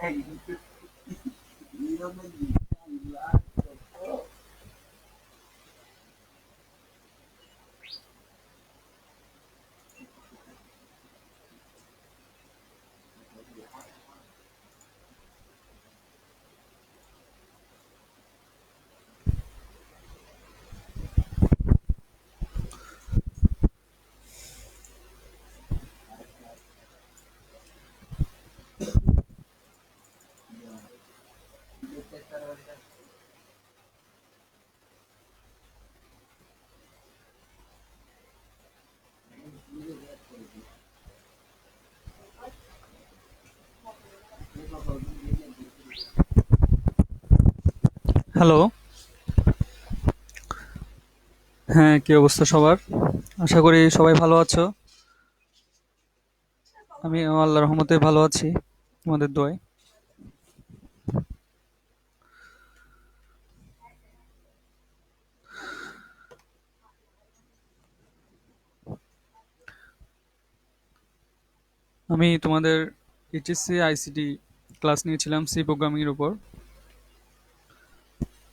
Hello. হ্যাঁ, কি অবস্থা সবার? আশা করি সবাই ভালো আছো। আমি আল্লাহর রহমতে ভালো আছি, তোমাদের দোয়ায়। আমি তোমাদের এইচএসসি আইসিটি ক্লাস নিয়েছিলাম সি প্রোগ্রামিং এর উপর।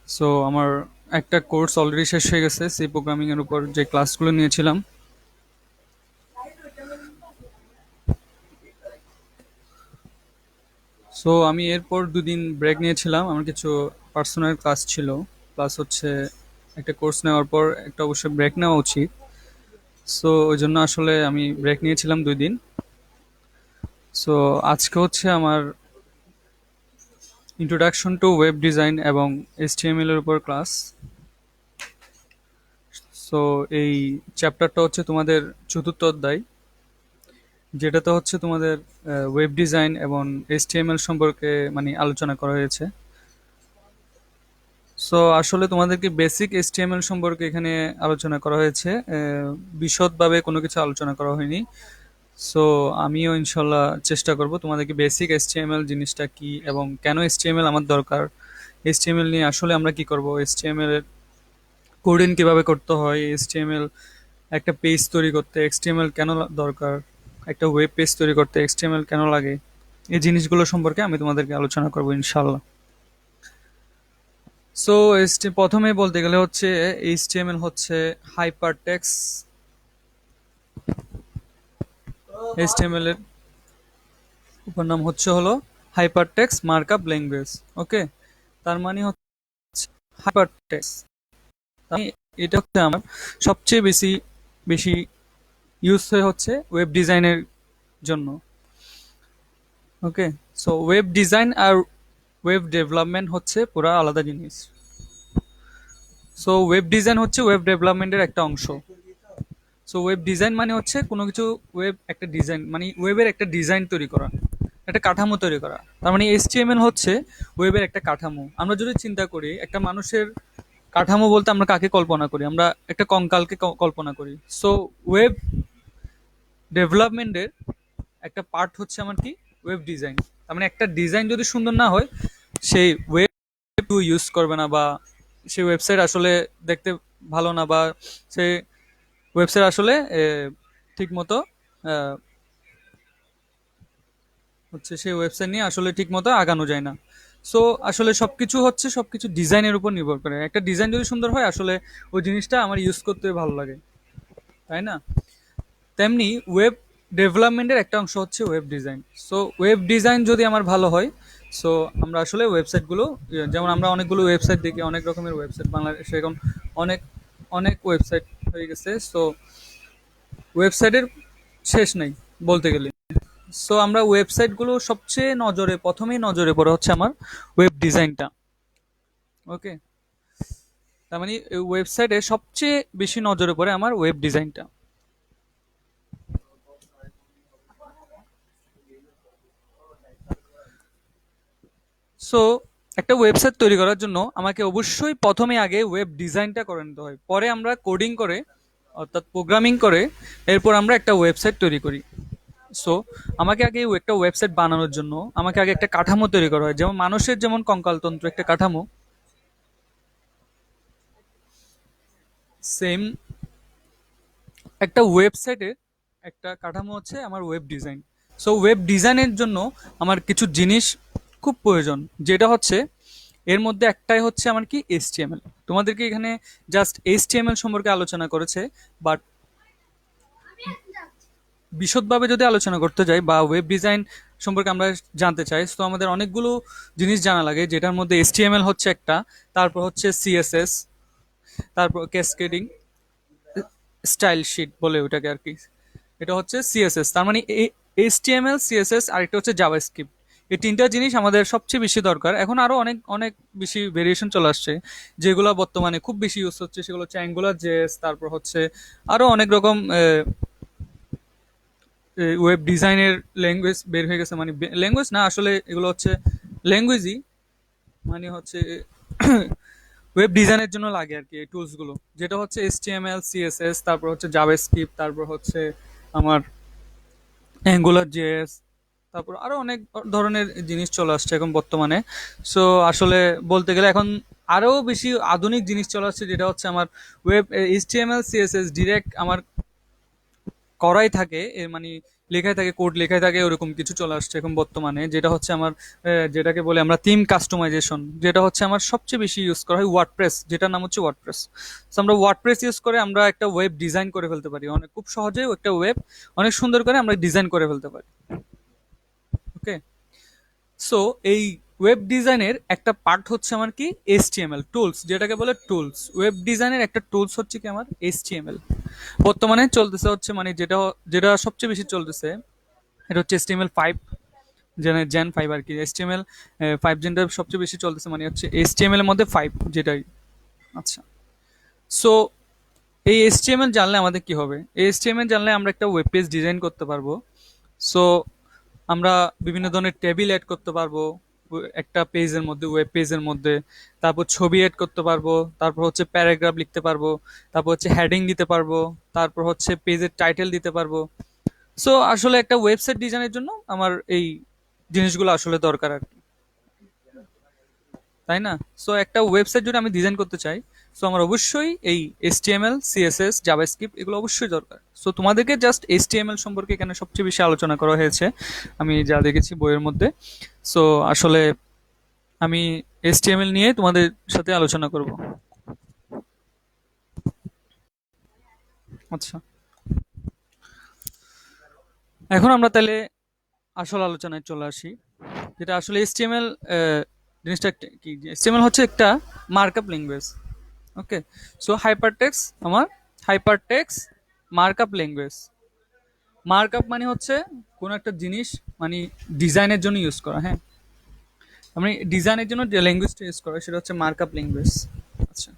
সো আমার একটা কোর্স অলরেডি শেষ হয়ে গেছে সি প্রোগ্রামিং এর উপর যে ক্লাসগুলো নিয়েছিলাম। সো আমি এরপর দুদিন ব্রেক নিয়েছিলাম, আমার কিছু পার্সোনাল ক্লাস ছিল, প্লাস হচ্ছে একটা কোর্স নেওয়ার পর একটা অবশ্যই ব্রেক নেওয়া উচিত। সো ওই জন্য আসলে আমি ব্রেক নিয়েছিলাম 2 দিন। সো আজকে হচ্ছে আমার ইন্ট্রোডাকশন টু ওয়েব ডিজাইন এবং এইচটিএমএল এর উপর ক্লাস। সো এই চ্যাপ্টারটা হচ্ছে তোমাদের চতুর্থ অধ্যায়, যেটাতে হচ্ছে তোমাদের ওয়েব ডিজাইন এবং এইচটিএমএল সম্পর্কে মানে আলোচনা করা হয়েছে। সো আসলে তোমাদেরকে বেসিক এইচটিএমএল সম্পর্কে এখানে আলোচনা করা হয়েছে, বিশদভাবে কোনো কিছু আলোচনা করা হয়নি। সো আমিও ইনশাল্লাহ চেষ্টা করব তোমাদেরকে বেসিক এইচটিএমএল জিনিসটা কি এবং কেন এইচটিএমএল আমার দরকার, এইচটিএমএল নিয়ে আসলে আমরা কি করব, এইচটিএমএল এর কোডিং কিভাবে করতে হয়, এইচটিএমএল একটা পেজ তৈরি করতে এইচটিএমএল কেন দরকার, একটা ওয়েব পেজ তৈরি করতে এইচটিএমএল কেন লাগে, এই জিনিসগুলো সম্পর্কে আমি তোমাদেরকে আলোচনা করব ইনশাল্লাহ। সো প্রথমে বলতে গেলে হচ্ছে এইচটিএমএল হচ্ছে হাইপার টেক্সট। এইচটিএমএল এর উপর নাম হলো হাইপার টেক্সট মার্কআপ ল্যাঙ্গুয়েজ। ওকে, তার মানে হচ্ছে হাইপার টেক্সট। এটা হচ্ছে আমার সবচেয়ে বেশি বেশি ইউজ হয়ে হচ্ছে ওয়েব ডিজাইনের জন্য। ওকে, সো ওয়েব ডিজাইন আর ওয়েব ডেভেলপমেন্ট হচ্ছে পুরা আলাদা জিনিস। সো ওয়েব ডিজাইন হচ্ছে ওয়েব ডেভেলপমেন্টের একটা অংশ। সো ওয়েব ডিজাইন মানে হচ্ছে কোনো কিছু, ওয়েব একটা ডিজাইন মানে ওয়েবের একটা ডিজাইন তৈরি করা, একটা কাঠামো তৈরি করা। তার মানে এইচটিএমএল হচ্ছে ওয়েবের একটা কাঠামো। আমরা যদি চিন্তা করি একটা মানুষের কাঠামো বলতে আমরা কাকে কল্পনা করি, আমরা একটা কঙ্কালকে কল্পনা করি। সো ওয়েব ডেভেলপমেন্টের একটা পার্ট হচ্ছে আমার কি, ওয়েব ডিজাইন। তার মানে একটা ডিজাইন যদি সুন্দর না হয়, সেই ওয়েব ইউজ করবে না, বা সেই ওয়েবসাইট আসলে দেখতে ভালো না, বা সেই ওয়েবসাইট আসলে ঠিক মতো হচ্ছে সেই ওয়েবসাইট নিয়ে আসলে ঠিক মতো আগানো যায় না। সো আসলে সবকিছু ডিজাইনের উপর নির্ভর করে। একটা ডিজাইন যদি সুন্দর হয় আসলে ওই জিনিসটা আমার ইউজ করতে ভালো লাগে, তাই না? তেমনি ওয়েব ডেভেলপমেন্টের একটা অংশ হচ্ছে web design. So web design যদি আমার ভালো হয়, সো আমরা আসলে ওয়েবসাইটগুলো, যেমন আমরা অনেকগুলো ওয়েবসাইট দেখি, অনেক রকমের ওয়েবসাইট বাংলাদেশে এখন অনেক অনেক ওয়েবসাইট হয়ে গেছে। সো ওয়েবসাইটের শেষ নাই বলতে গেলে। সো আমরা ওয়েবসাইটগুলো সবচেয়ে প্রথমেই নজরে পড়ে হচ্ছে আমার ওয়েব ডিজাইনটা। ওকে, তার মানে ওয়েবসাইটে সবচেয়ে বেশি নজরে পড়ে আমার ওয়েব ডিজাইনটা। সো একটা ওয়েবসাইট তৈরি করার জন্য আমাকে অবশ্যই প্রথমে আগে ওয়েব ডিজাইনটা করে নিতে হয়, পরে আমরা কোডিং করে অর্থাৎ প্রোগ্রামিং করে এরপর আমরা একটা ওয়েবসাইট তৈরি করি। সো আমাকে আগে একটা ওয়েবসাইট বানানোর জন্য আমাকে আগে একটা কাঠামো তৈরি করা হয়, যেমন মানুষের যেমন কঙ্কালতন্ত্র একটা কাঠামো, সেম একটা ওয়েবসাইটের একটা কাঠামো হচ্ছে আমার ওয়েব ডিজাইন। সো ওয়েব ডিজাইনের জন্য আমার কিছু জিনিস খুব প্রয়োজন, যেটা হচ্ছে এর মধ্যে একটাই হচ্ছে আমার কি HTML। তোমাদেরকে এখানে জাস্ট HTML সম্পর্কে আলোচনা করেছে, বাট বিশদভাবে যদি আলোচনা করতে যাই বা ওয়েব ডিজাইন সম্পর্কে আমরা জানতে চাই, তো আমাদের অনেকগুলো জিনিস জানা লাগে, যেটার মধ্যে HTML হচ্ছে একটা, তারপর হচ্ছে CSS, তারপর ক্যাসকেডিং স্টাইল শিট বলে ওটাকে আর কি, এটা হচ্ছে CSS। তার মানে HTML, CSS আর একটা হচ্ছে জাভাস্ক্রিপ্ট। এই তিনটা জিনিস আমাদের সবচেয়ে বেশি দরকার। এখন আরো অনেক অনেক বেশি ভেরিয়েশন চলে আসছে, যেগুলো বর্তমানে খুব বেশি ইউজ হচ্ছে, সেগুলো হচ্ছে অ্যাঙ্গুলার জেএস, তারপর হচ্ছে আরো অনেক রকম ওয়েব ডিজাইনের ল্যাঙ্গুয়েজ বের হয়ে গেছে। মানে ল্যাঙ্গুয়েজ না, আসলে এগুলো হচ্ছে ল্যাঙ্গুয়েজই, মানে হচ্ছে ওয়েব ডিজাইনের জন্য লাগে আর কি এই টুলস গুলো, যেটা হচ্ছে HTML, CSS, তারপর হচ্ছে জাভাস্ক্রিপ্ট, তারপর হচ্ছে আমার অ্যাঙ্গুলার জেএস, তারপর আরো অনেক ধরনের জিনিস চলে আসছে এখন বর্তমানে। সো আসলে বলতে গেলে এখন আরো বেশি আধুনিক জিনিস চলে আসছে, যেটা হচ্ছে আমার ওয়েব HTML, CSS ডিরেক্ট আমার করাই থাকে, এর মানে লেখাই থাকে, কোড লেখাই থাকে, ওরকম কিছু চলে আসছে এখন বর্তমানে, যেটা হচ্ছে আমার যেটাকে বলে আমরা থিম কাস্টমাইজেশন, যেটা হচ্ছে আমার সবচেয়ে বেশি ইউজ করা হয় ওয়ার্ডপ্রেস, যেটার নাম হচ্ছে ওয়ার্ডপ্রেস। তো আমরা ওয়ার্ডপ্রেস ইউজ করে আমরা একটা ওয়েব ডিজাইন করে ফেলতে পারি, অনেক খুব সহজেই একটা ওয়েব অনেক সুন্দর করে আমরা ডিজাইন করে ফেলতে পারি। ওকে, সো এই ওয়েব ডিজাইনের একটা পার্ট হচ্ছে আমার কি HTML টুলস, যেটাকে বলে টুলস। ওয়েব ডিজাইনের একটা টুলস হচ্ছে কি আমার HTML। বর্তমানে চলতেছে হচ্ছে মানে যেটা যেটা সবচেয়ে বেশি চলতেছে, এটা হচ্ছে HTML5, জেন 5 আর কি। HTML5 জেনটা সবচেয়ে বেশি চলতেছে, মানে হচ্ছে HTML এর মধ্যে 5 যেটাই। আচ্ছা, সো এই HTML জানলে আমাদের কি হবে? এই HTML জানলে আমরা একটা ওয়েব পেজ ডিজাইন করতে পারবো। সো আমরা বিভিন্ন ধরনের টেবিল অ্যাড করতে পারবো একটা পেজের মধ্যে, ওয়েব পেজের মধ্যে। তারপর ছবি অ্যাড করতে পারবো, তারপর হচ্ছে প্যারাগ্রাফ লিখতে পারবো, তারপর হচ্ছে হেডিং দিতে পারবো, তারপর হচ্ছে পেজের টাইটেল দিতে পারবো। সো আসলে একটা ওয়েবসাইট ডিজাইনের জন্য আমার এই জিনিসগুলো আসলে দরকার আর কি, তাই না? সো একটা ওয়েবসাইট যদি আমি ডিজাইন করতে চাই, সো আমার অবশ্যই এই HTML, CSS, জাভাস্ক্রিপ্ট এগুলো অবশ্যই দরকার। সো তোমাদেরকে জাস্ট HTML সম্পর্কে এখানে সবচেয়ে বেশি আলোচনা করা হয়েছে, আমি যা দেখেছি বইয়ের মধ্যে। সো আসলে আমি HTML নিয়ে তোমাদের সাথে আলোচনা করব। আচ্ছা, এখন আমরা তাহলে আসল আলোচনায় চলে আসি, যেটা আসলে HTML জিনিসটা কি। HTML হচ্ছে একটা মার্কআপ ল্যাঙ্গুয়েজ। ওকে, সো হাইপারটেক্স আমার হাইপারটেক্স মার্কআপ ল্যাঙ্গুয়েজ। মার্কআপ মানে হচ্ছে কোনো একটা জিনিস মানে ডিজাইনের জন্য ইউজ করা, হ্যাঁ, মানে ডিজাইনের জন্য যে ল্যাঙ্গুয়েজটা ইউজ করা সেটা হচ্ছে মার্কআপ ল্যাঙ্গুয়েজ। আচ্ছা,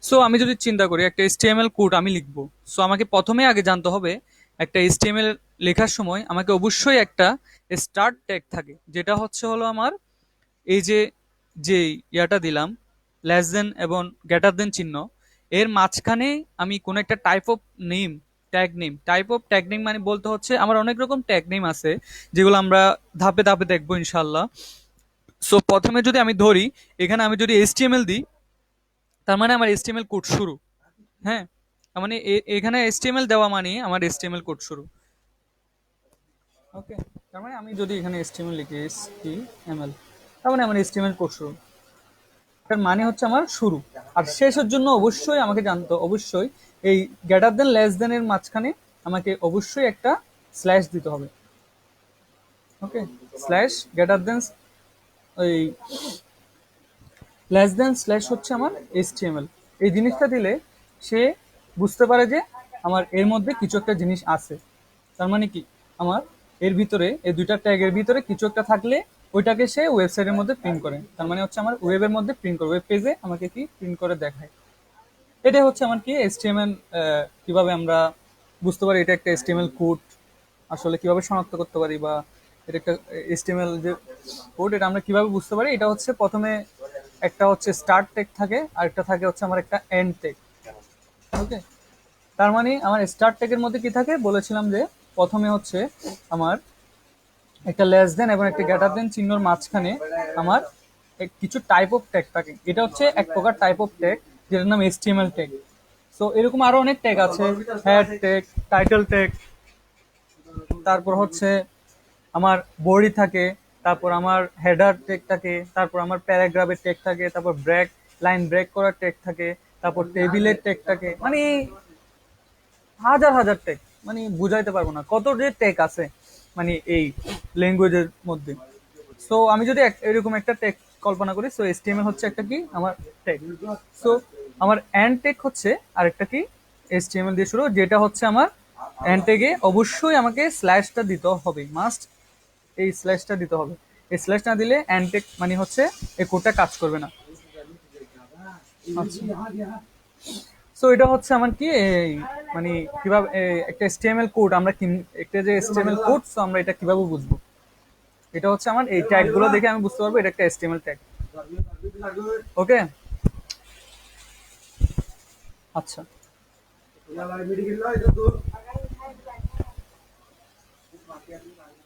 সো আমি যদি চিন্তা করি একটা HTML কোড আমি লিখবো, সো আমাকে প্রথমে আগে জানতে হবে একটা HTML লেখার সময় আমাকে অবশ্যই একটা স্টার্ট ট্যাগ থাকে, যেটা হচ্ছে হলো আমার এই যে যে ইয়াটা দিলাম, লেস দেন এবং গ্রেটার দেন চিহ্ন, এর মাঝখানে আমি কোন একটা type of name, tag name, type of tag name মানে বলতে হচ্ছে আমার অনেক রকম ট্যাগ নেম আছে, যেগুলো আমরা ধাপে ধাপে দেখবো ইনশাল্লাহ। সো প্রথমে যদি আমি ধরি, এখানে আমি যদি HTML দিই, তার মানে আমার HTML কোড শুরু। হ্যাঁ, তার মানে এখানে HTML দেওয়া মানে আমার HTML কোড শুরু। ওকে, তার মানে আমি যদি এখানে HTML লিখি, HTML, তার মানে আমার HTML কোড শুরু। তার মানে হচ্ছে আমার শুরু। আর শেষের জন্য অবশ্যই আমাকে জানতো, অবশ্যই এই গ্রেটার দেন লেস দেন এর মাঝখানে আমাকে অবশ্যই একটা স্ল্যাশ দিতে হবে। ওকে, স্ল্যাশ গ্রেটার দেন ওই লেস দেন স্ল্যাশ হচ্ছে আমার HTML। এই জিনিসটা দিলে সে বুঝতে পারে যে আমার এর মধ্যে কিছু একটা জিনিস আছে। তার মানে কি, আমার এর ভিতরে এই দুইটা ট্যাগের ভিতরে কিছু একটা থাকলে ওইটাকে সে ওয়েবসাইটের মধ্যে প্রিন্ট করে। তার মানে হচ্ছে আমার ওয়েবের মধ্যে প্রিন্ট করে, ওয়েব পেজে আমাকে কি প্রিন্ট করে দেখায়। এটাই হচ্ছে আমার কি HTML। কিভাবে আমরা বুঝতে পারি এটা একটা HTML কোড, আসলে কিভাবে শনাক্ত করতে পারি, বা এটা একটা HTML যে কোড, এটা আমরা কিভাবে বুঝতে পারি? এটা হচ্ছে প্রথমে একটা হচ্ছে স্টার্ট ট্যাগ থাকে, আর একটা থাকে হচ্ছে আমার একটা এন্ড ট্যাগ। ওকে, তার মানে আমার স্টার্ট ট্যাগের মধ্যে কি থাকে বলেছিলাম, যে প্রথমে হচ্ছে আমার একটা লেস দেন এবং একটা গ্রেটার দেন চিহ্নর মাঝখানে আমার কিছু টাইপ অফ ট্যাগ থাকে। এটা হচ্ছে এক প্রকার টাইপ অফ ট্যাগ, যেটার নাম HTML ট্যাগ। সো এরকম আরো অনেক ট্যাগ আছে, হেড ট্যাগ, টাইটেল ট্যাগ, তারপর হচ্ছে আমার বডি থাকে, তারপর আমার হেডার টেক থাকে, তারপর আমার প্যারাগ্রাফের টেক থাকে, তারপর ব্রেক লাইন ব্রেক করার টেক থাকে, তারপর টেবিলের টেক থাকে, মানে হাজার হাজার টেক, মানে বুঝাইতে পারবো না কত যে টেক আছে মানে এই ল্যাঙ্গুয়েজের মধ্যে। সো আমি যদি এরকম একটা টেক কল্পনা করি, সো এসটিএমএল হচ্ছে একটা কি আমার টেক। সো আমার এন্ড টেক হচ্ছে আরেকটা কি এসটিএমএল দিয়ে শুরু, যেটা হচ্ছে আমার এন্ড টেকে অবশ্যই আমাকে স্ল্যাশটা দিতে হবে, মাস্ট এই স্ল্যাশটা দিতে হবে। এই স্ল্যাশ না দিলে এন্ড টেক মানে হচ্ছে এই কোডটা কাজ করবে না। আচ্ছা, সো এটা হচ্ছে আমার কি এই মানে কিভাবে একটা এসটিএমএল কোড আমরা একটা যে এসটিএমএল কোড, সো আমরা এটা কিভাবে বুঝবো, এটা হচ্ছে আমার এই ট্যাগ গুলো দেখে আমি বুঝতে পারবো এটা একটা এসটিএমএল ট্যাগ। ওকে, আচ্ছা,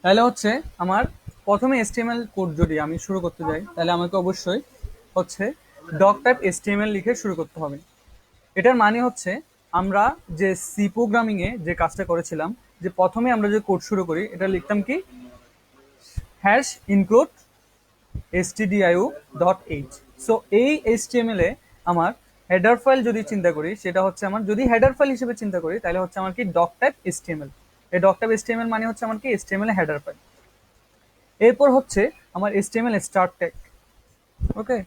তাহলে হচ্ছে আমার প্রথমে এসটিএমএল কোড যদি আমি শুরু করতে যাই, তাহলে আমাকে অবশ্যই হচ্ছে ডক টাইপ এসটিএমএল লিখে শুরু করতে হবে। এটার মানে হচ্ছে আমরা যে সি প্রোগ্রামিং এ যে কাজটা করেছিলাম, যে প্রথমে আমরা যে কোড শুরু করি এটা লিখতাম কি hash include stdio dot H. So এই এইচটিএমএল এ আমার হেডার ফাইল যদি চিন্তা করি, সেটা হচ্ছে আমার যদি হেডার ফাইল হিসেবে চিন্তা করি, তাহলে হচ্ছে আমার কি ডক টাইপ এসটিএমএল। এই ডক টাইপ এসটিএমএল মানে হচ্ছে আমার কি এসটিএমএল হেডার ফাইল। এরপর হচ্ছে আমার এসটিএমএল স্টার্ট ট্যাগ। ওকে,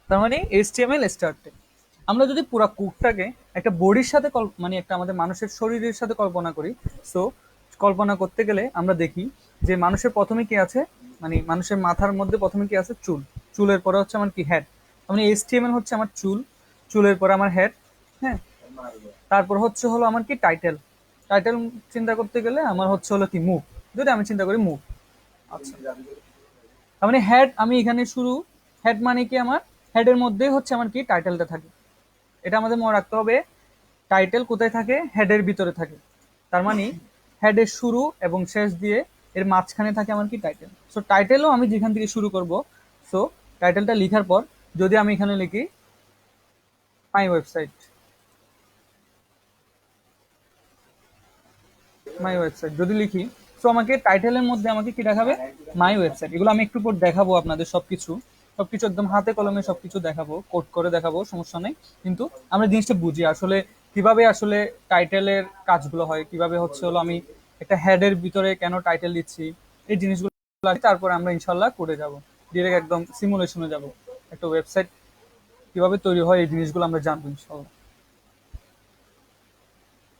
তার মানে এইচটিএমএল স্টার্ট ট্যাগ। আমরা যদি পুরো কোডটাকে একটা বডির সাথে মানে একটা আমাদের মানুষের শরীরের সাথে কল্পনা করি, সো কল্পনা করতে গেলে আমরা দেখি যে মানুষের প্রথমে কি আছে, মানে মানুষের মাথার মধ্যে প্রথমে কি আছে, চুল। চুলের পরে হচ্ছে আমার কি হেড, মানে এইচটিএমএল হচ্ছে আমার চুল, চুলের পরে আমার হেড। হ্যাঁ, তারপর হচ্ছে হলো আমার কি টাইটেল। টাইটেল চিন্তা করতে গেলে আমার হচ্ছে হলো কি মুভ, যদি আমি চিন্তা করি মুভ। আচ্ছা, তার মানে হেড আমি এখানে শুরু, হেড মানে কি আমার হেডের মধ্যেই হচ্ছে আমার কি টাইটেলটা থাকে। এটা আমাদের মনে রাখতে হবে, টাইটেল কোথায় থাকে, হেডের ভিতরে থাকে। তার মানে হেডের শুরু এবং শেষ দিয়ে এর মাঝখানে থাকে আমার কি টাইটেল। সো টাইটেলও আমি যেখান থেকে শুরু করব, সো টাইটেলটা লেখার পর যদি আমি এখানে লিখি মাই ওয়েবসাইট, মাই ওয়েবসাইট যদি লিখি, তো আমাকে টাইটেলের মধ্যে আমাকে কি দেখাবে, মাই ওয়েবসাইট। এগুলো আমি একটু পর দেখাবো আপনাদের সবকিছু, সবকিছু একদম হাতে কলমে সবকিছু দেখাবো, কোড করে দেখাবো, সমস্যা নেই। কিন্তু আমরা জিনিসটা বুঝি আসলে কিভাবে আসলে টাইটেলের কাজগুলো হয়, কিভাবে হচ্ছে হলো আমি একটা হেডের ভিতরে কেন টাইটেল দিচ্ছি, এই জিনিসগুলো তারপরে আমরা ইনশাল্লাহ করে যাব, ডিরেক্ট একদম সিমুলেশনে যাব, একটা ওয়েবসাইট কিভাবে তৈরি হয় এই জিনিসগুলো আমরা জানবো ইনশাল্লাহ,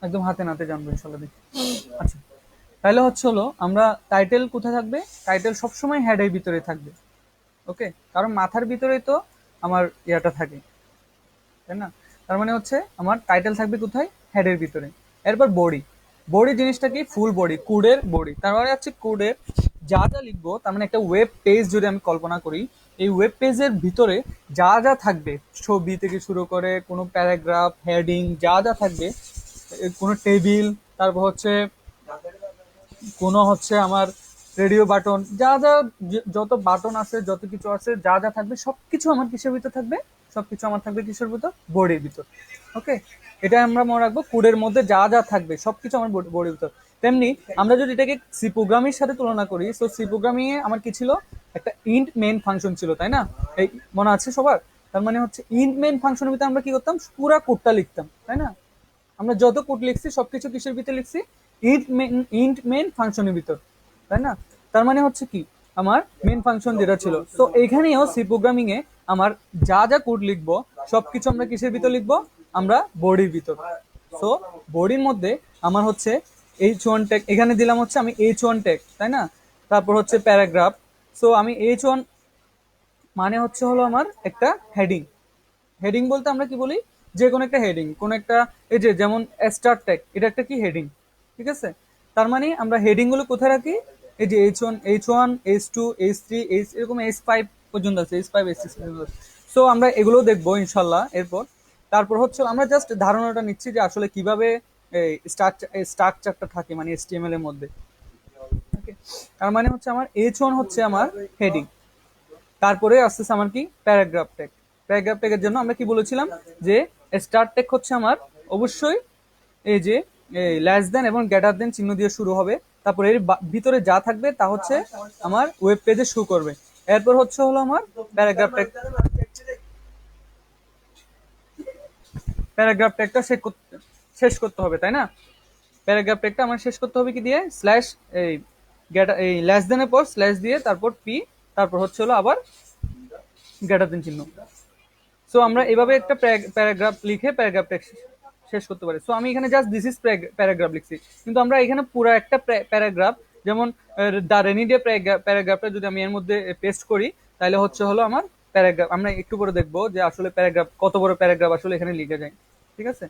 একদম হাতে নাতে জানবো ইনশাল্লাহ, দেখি। আচ্ছা, তাহলে হচ্ছে হলো আমরা টাইটেল কোথায় থাকবে, টাইটেল সবসময় হেডের ভিতরে থাকবে। ওকে, কারণ মাথার ভিতরেই তো আমার ইয়াটা থাকে, তাই না? তার মানে হচ্ছে আমার টাইটেল থাকবে কোথায়, হেডের ভিতরে। এরপর বডি, বডি জিনিসটা কি ফুল বডি, কোডের বডি। তার মানে হচ্ছে কোডের যা যা লিখবো, তার মানে একটা ওয়েব পেজ যদি আমি কল্পনা করি, এই ওয়েব পেজের ভিতরে যা যা থাকবে, ছবি থেকে শুরু করে কোনো প্যারাগ্রাফ, হেডিং, যা যা থাকবে, কোনো টেবিল, তারপর হচ্ছে কোনো হচ্ছে আমার রেডিও বাটন, যা যা যত বাটন আছে, যত কিছু আছে, যা যা থাকবে সবকিছু আমার কিসের ভিতর থাকবে, সবকিছু আমার থাকবে কিসের ভিতর, বডির ভিতর। ওকে, এটা আমরা মনে রাখবো, কোডের মধ্যে যা যা থাকবে সবকিছু আমার বডির ভিতর। তেমনি আমরা যদি এটাকে সি প্রোগ্রামিং সাথে তুলনা করি, তো সি প্রোগ্রামিং এ আমার কি ছিল, একটা ইন্ট মেইন ফাংশন ছিল, তাই না? এই মনে আছে সবার? তার মানে হচ্ছে ইন্ট মেইন ফাংশনের ভিতরে আমরা কি করতাম, পুরা কোডটা লিখতাম, তাই না? আমরা যত কোড লিখছি সবকিছু কিসের ভিতরে লিখছি, ইন্ট মেইন ফাংশনের ভিতর, তাই না? তার মানে হচ্ছে কি আমার মেইন ফাংশন যেটা ছিল, তো এখানেও সি প্রোগ্রামিং এ আমার যা যা কোড লিখবো সবকিছু আমরা কিসের ভিতর লিখবো, আমরা বডির ভিতর। সো বডির মধ্যে আমার হচ্ছে H1 ট্যাগ, এখানে দিলাম হচ্ছে আমি H1 ট্যাগ, তাই না? তারপর হচ্ছে প্যারাগ্রাফ। সো আমি H1 মানে হচ্ছে হলো আমার একটা হেডিং। হেডিং বলতে আমরা কি বলি, যে কোনো একটা হেডিং, কোন একটা, এই যে যেমন স্টার ট্যাগ, এটা একটা কি হেডিং, ঠিক আছে? তার মানে আমরা হেডিং গুলো কোথায় রাখি, এই যে H1 H2 H3 এরকম H5 পর্যন্ত আছে, H5 H6 পর্যন্ত আছে। সো আমরা এগুলো দেখবো ইনশাল্লাহ এরপর। তারপর হচ্ছে আমরা জাস্ট ধারণাটা নিচ্ছি যে আসলে কিভাবে এই স্ট্রাকচারটা থাকে মানে HTML এর মধ্যে। ওকে, তার মানে হচ্ছে আমার H1 হচ্ছে আমার হেডিং, তারপরে আসতেছে আমার কি প্যারাগ্রাফ ট্যাগ। প্যারাগ্রাফ ট্যাগের জন্য আমরা কি বলেছিলাম, যে স্টার্ট ট্যাগ হচ্ছে আমার অবশ্যই এই যে লেস দেন এবং গ্রেটার দেন চিহ্ন দিয়ে শুরু হবে, তারপর এর ভিতরে যা থাকবে তা হচ্ছে আমার ওয়েব পেজে শো করবে। এরপর হচ্ছে হলো আমার প্যারাগ্রাফ প্যারাগ্রাফ ট্যাগটা শেষ করতে হবে, তাই না? প্যারাগ্রাফ ট্যাগটা আমার শেষ করতে হবে কি দিয়ে, স্ল্যাশ এই গেট এই লেস দেনের পর স্ল্যাশ দিয়ে তারপর পি, তারপর হচ্ছে হলো আবার গ্রেটার দেন চিহ্ন। সো আমরা এভাবে একটা প্যারাগ্রাফ লিখে প্যারাগ্রাফ ট্যাগ শেষ করতে পারি। সো আমি এখানে জাস্ট দিস ইজ প্যারাগ্রাফ লিখছি, কিন্তু আমরা এখানে পুরো একটা প্যারাগ্রাফ, যেমন দ্য রেনি ডে প্যারাগ্রাফটা যদি আমি এর মধ্যে পেস্ট করি, তাহলে হচ্ছে হলো আমার প্যারাগ্রাফ, আমরা একটু পরে দেখবো যে আসলে প্যারাগ্রাফ কত বড় প্যারাগ্রাফ আসলে এখানে লিখে যায়। ঠিক আছে?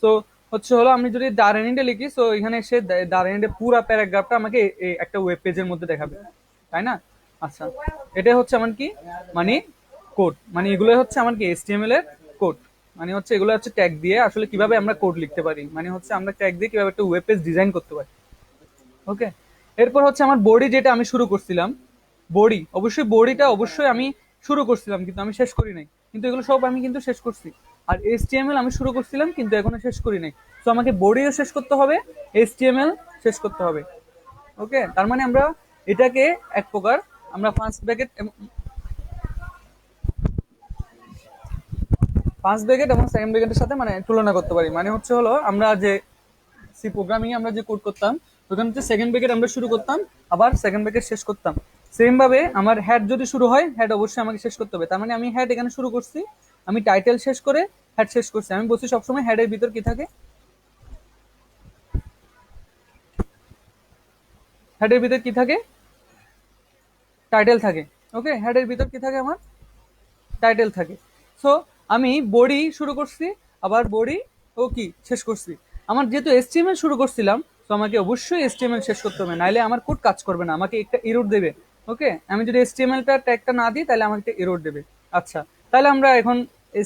সো হচ্ছে হলো আমি যদি দ্য রেনি ডে লিখি, সো এখানে এসে দ্য রেনি ডে পুরো প্যারাগ্রাফটা আমাকে একটা ওয়েব পেজের মধ্যে দেখাবে, তাই না? আচ্ছা, এটাই হচ্ছে আমার কি, মানে কোড, মানে এগুলো হচ্ছে আমার কি HTML এর কোড। মানে হচ্ছে এগুলো হচ্ছে ট্যাগ দিয়ে আসলে কিভাবে আমরা কোড লিখতে পারি, মানে হচ্ছে আমরা ট্যাগ দিয়ে কিভাবে একটা ওয়েব পেজ ডিজাইন করতে পারি। ওকে, এরপর হচ্ছে আমার বডি, যেটা আমি শুরু করছিলাম। বডি, অবশ্যই বডিটা অবশ্যই আমি শুরু করছিলাম কিন্তু আমি শেষ করি নাই, কিন্তু এগুলো সব আমি কিন্তু শেষ করছি। আর HTML আমি শুরু করছিলাম কিন্তু এখনো শেষ করি নাই। তো আমাকে বডিও শেষ করতে হবে, HTML শেষ করতে হবে। ওকে, তার মানে আমরা এটাকে এক প্রকার আমরা ফার্স্ট ব্র্যাকেট এবং সেকেন্ড ব্র্যাকেটের সাথে মানে তুলনা করতে পারি। মানে হচ্ছে হলো আমরা যে সি প্রোগ্রামিং আমরা যে কোড করতাম, ওখানে হচ্ছে সেকেন্ড ব্র্যাকেট আমরা শুরু করতাম, আবার সেকেন্ড ব্র্যাকেট শেষ করতাম। সেম ভাবে আমার হেড যদি শুরু হয়, হেড অবশ্যই আমাকে শেষ করতে হবে। তার মানে আমি হেড এখানে শুরু করছি, আমি টাইটেল শেষ করে হেড শেষ করছি। আমি বলছি সবসময় হেডের ভিতর কি থাকে, হেডের ভিতর কি থাকে, টাইটেল থাকে। ওকে, হেডের ভিতর কি থাকে আমার, টাইটেল থাকে। সো আমি বডি শুরু করছি, আবার বডি ও কি শেষ করছি। আমার যেহেতু HTML শুরু করছিলাম, তো আমাকে অবশ্যই HTML শেষ করতে হবে, নাইলে আমার কোড কাজ করবে না, আমাকে একটা এরর দেবে। ওকে, আমি যদি HTML-টা ট্যাগটা না দিই তাহলে আমাকে একটা এরর দেবে। আচ্ছা, তাহলে আমরা এখন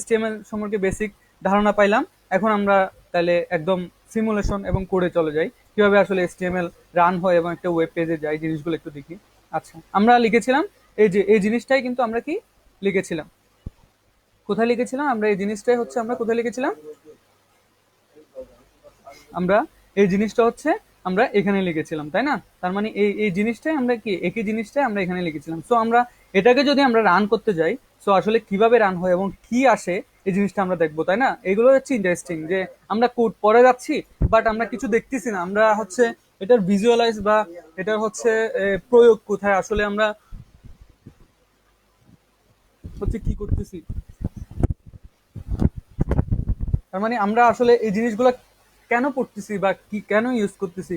HTML সম্পর্কে বেসিক ধারণা পাইলাম। এখন আমরা তাহলে একদম সিমুলেশন এবং কোডে চলে যাই, কিভাবে আসলে HTML রান হয় এবং একটা ওয়েব পেজে যাই, জিনিসগুলো একটু দেখি। আচ্ছা, আমরা লিখেছিলাম এই যে এই জিনিসটাই কিন্তু আমরা কি লিখেছিলাম, কোথায় লিখেছিলাম আমরা এই জিনিসটাই হচ্ছে আমরা কোথায় লিখেছিলাম, আমরা এই জিনিসটা হচ্ছে আমরা এখানে লিখেছিলাম, তাই না? তার মানে এই এই জিনিসটাই আমরা কি একই জিনিসটাই আমরা এখানে লিখেছিলাম। সো আমরা এটাকে যদি আমরা রান করতে যাই, সো আসলে কিভাবে রান হয় এবং কি আসে এই জিনিসটা আমরা দেখবো, তাই না? এগুলো হচ্ছে ইন্টারেস্টিং যে আমরা কোড পড়ে যাচ্ছি, বাট আমরা কিছু দেখতেছি না, আমরা হচ্ছে এটার ভিজুয়ালাইজ বা এটার হচ্ছে প্রয়োগ কোথায় আসলে আমরা হচ্ছে কি করতেছি। তার মানে আমরা আসলে এই জিনিসগুলো কেন পড়তেছি বা কি কেন ইউজ করতেছি,